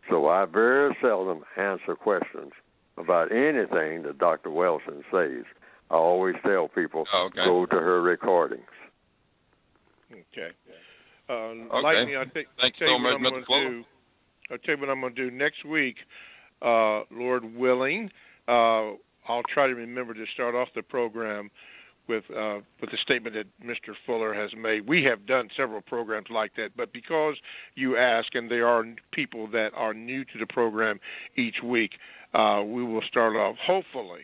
So I very seldom answer questions about anything that Dr. Welsing says. I always tell people, go to her recordings. Okay. Okay. Thanks so much, Mr. Fuller. I'll tell you what I'm going to do next week, Lord willing. I'll try to remember to start off the program with the statement that Mr. Fuller has made. We have done several programs like that, but because you ask, and there are people that are new to the program each week, we will start off, hopefully,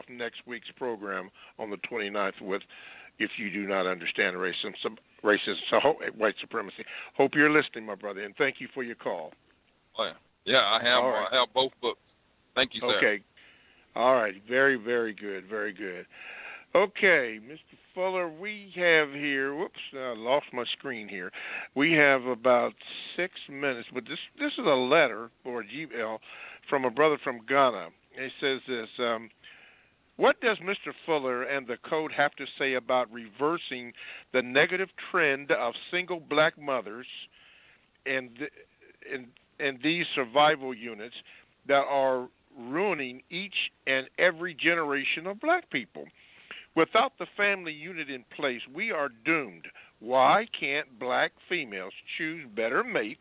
next week's program on the 29th with If You Do Not Understand Racism, White Supremacy. Hope you're listening, my brother, and thank you for your call. Oh, yeah, I have both books. Thank you, sir. Okay. All right. Very, very good. Very good. Okay, Mr. Fuller, we have here, I lost my screen here. We have about 6 minutes, but this is a letter or email from a brother from Ghana. It says this, what does Mr. Fuller and the Code have to say about reversing the negative trend of single black mothers and these survival units that are ruining each and every generation of black people? Without the family unit in place, we are doomed. Why can't black females choose better mates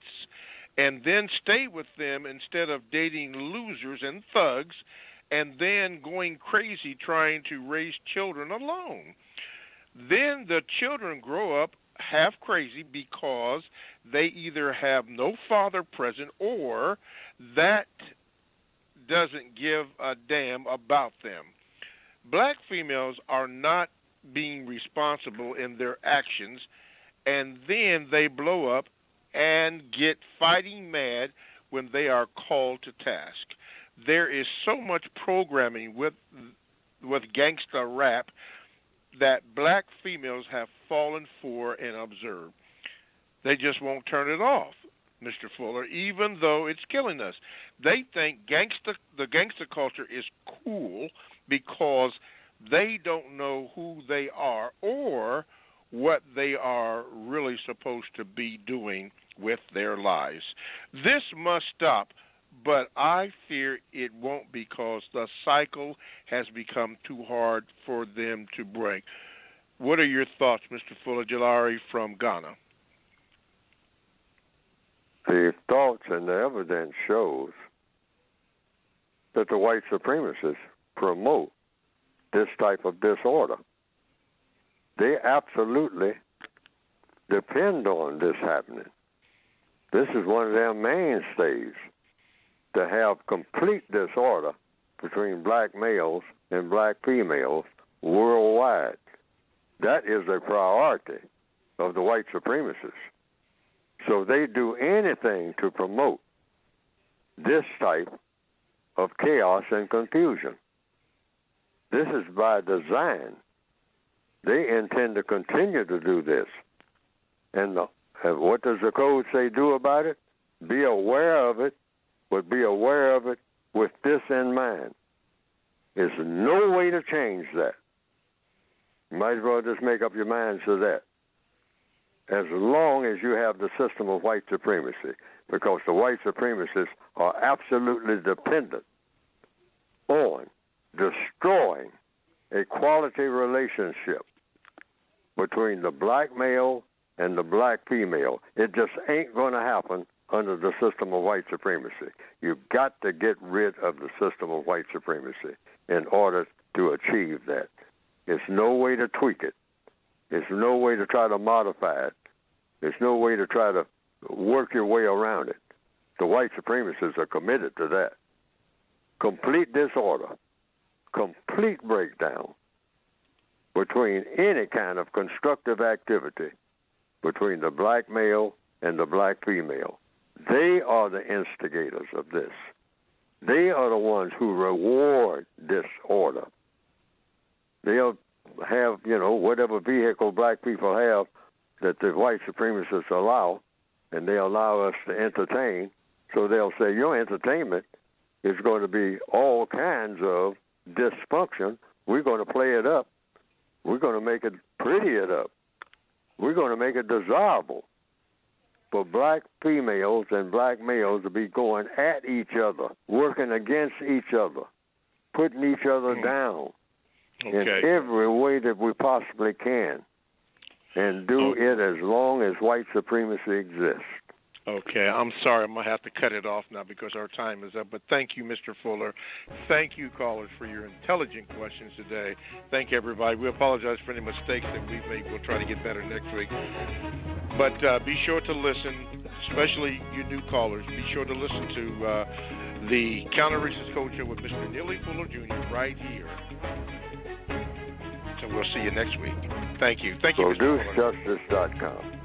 and then stay with them instead of dating losers and thugs and then going crazy trying to raise children alone? Then the children grow up half crazy because they either have no father present or that doesn't give a damn about them. Black females are not being responsible in their actions, and then they blow up and get fighting mad when they are called to task. There is so much programming with gangsta rap that black females have fallen for and observed. They just won't turn it off, Mr. Fuller, even though it's killing us. They think the gangster culture is cool because they don't know who they are or what they are really supposed to be doing with their lives. This must stop, but I fear it won't because the cycle has become too hard for them to break. What are your thoughts, Mr. Fuller Jalari from Ghana? The thoughts and the evidence shows that the white supremacists promote this type of disorder. They absolutely depend on this happening. This is one of their mainstays, to have complete disorder between black males and black females worldwide. That is a priority of the white supremacists. So they do anything to promote this type of chaos and confusion. This is by design. They intend to continue to do this. And what does the code say do about it? Be aware of it, but be aware of it with this in mind. There's no way to change that. You might as well just make up your minds to that. As long as you have the system of white supremacy, because the white supremacists are absolutely dependent on destroying a quality relationship between the black male and the black female. It just ain't going to happen under the system of white supremacy. You've got to get rid of the system of white supremacy in order to achieve that. There's no way to tweak it. There's no way to try to modify it. There's no way to try to work your way around it. The white supremacists are committed to that. Complete disorder, complete breakdown between any kind of constructive activity between the black male and the black female. They are the instigators of this. They are the ones who reward disorder. They'll have, whatever vehicle black people have that the white supremacists allow, and they allow us to entertain. So they'll say, your entertainment is going to be all kinds of dysfunction. We're going to play it up. We're going to make it pretty it up. We're going to make it desirable for black females and black males to be going at each other, working against each other, putting each other down in every way that we possibly can, and do it as long as white supremacy exists. Okay, I'm sorry. I'm going to have to cut it off now because our time is up. But thank you, Mr. Fuller. Thank you, callers, for your intelligent questions today. Thank you, everybody. We apologize for any mistakes that we've made. We'll try to get better next week. But be sure to listen, especially you new callers. Be sure to listen to the Counter-Racist Culture with Mr. Neely Fuller Jr. right here. So we'll see you next week. Thank you. Thank you, Mr. Fuller. ProduceJustice.com.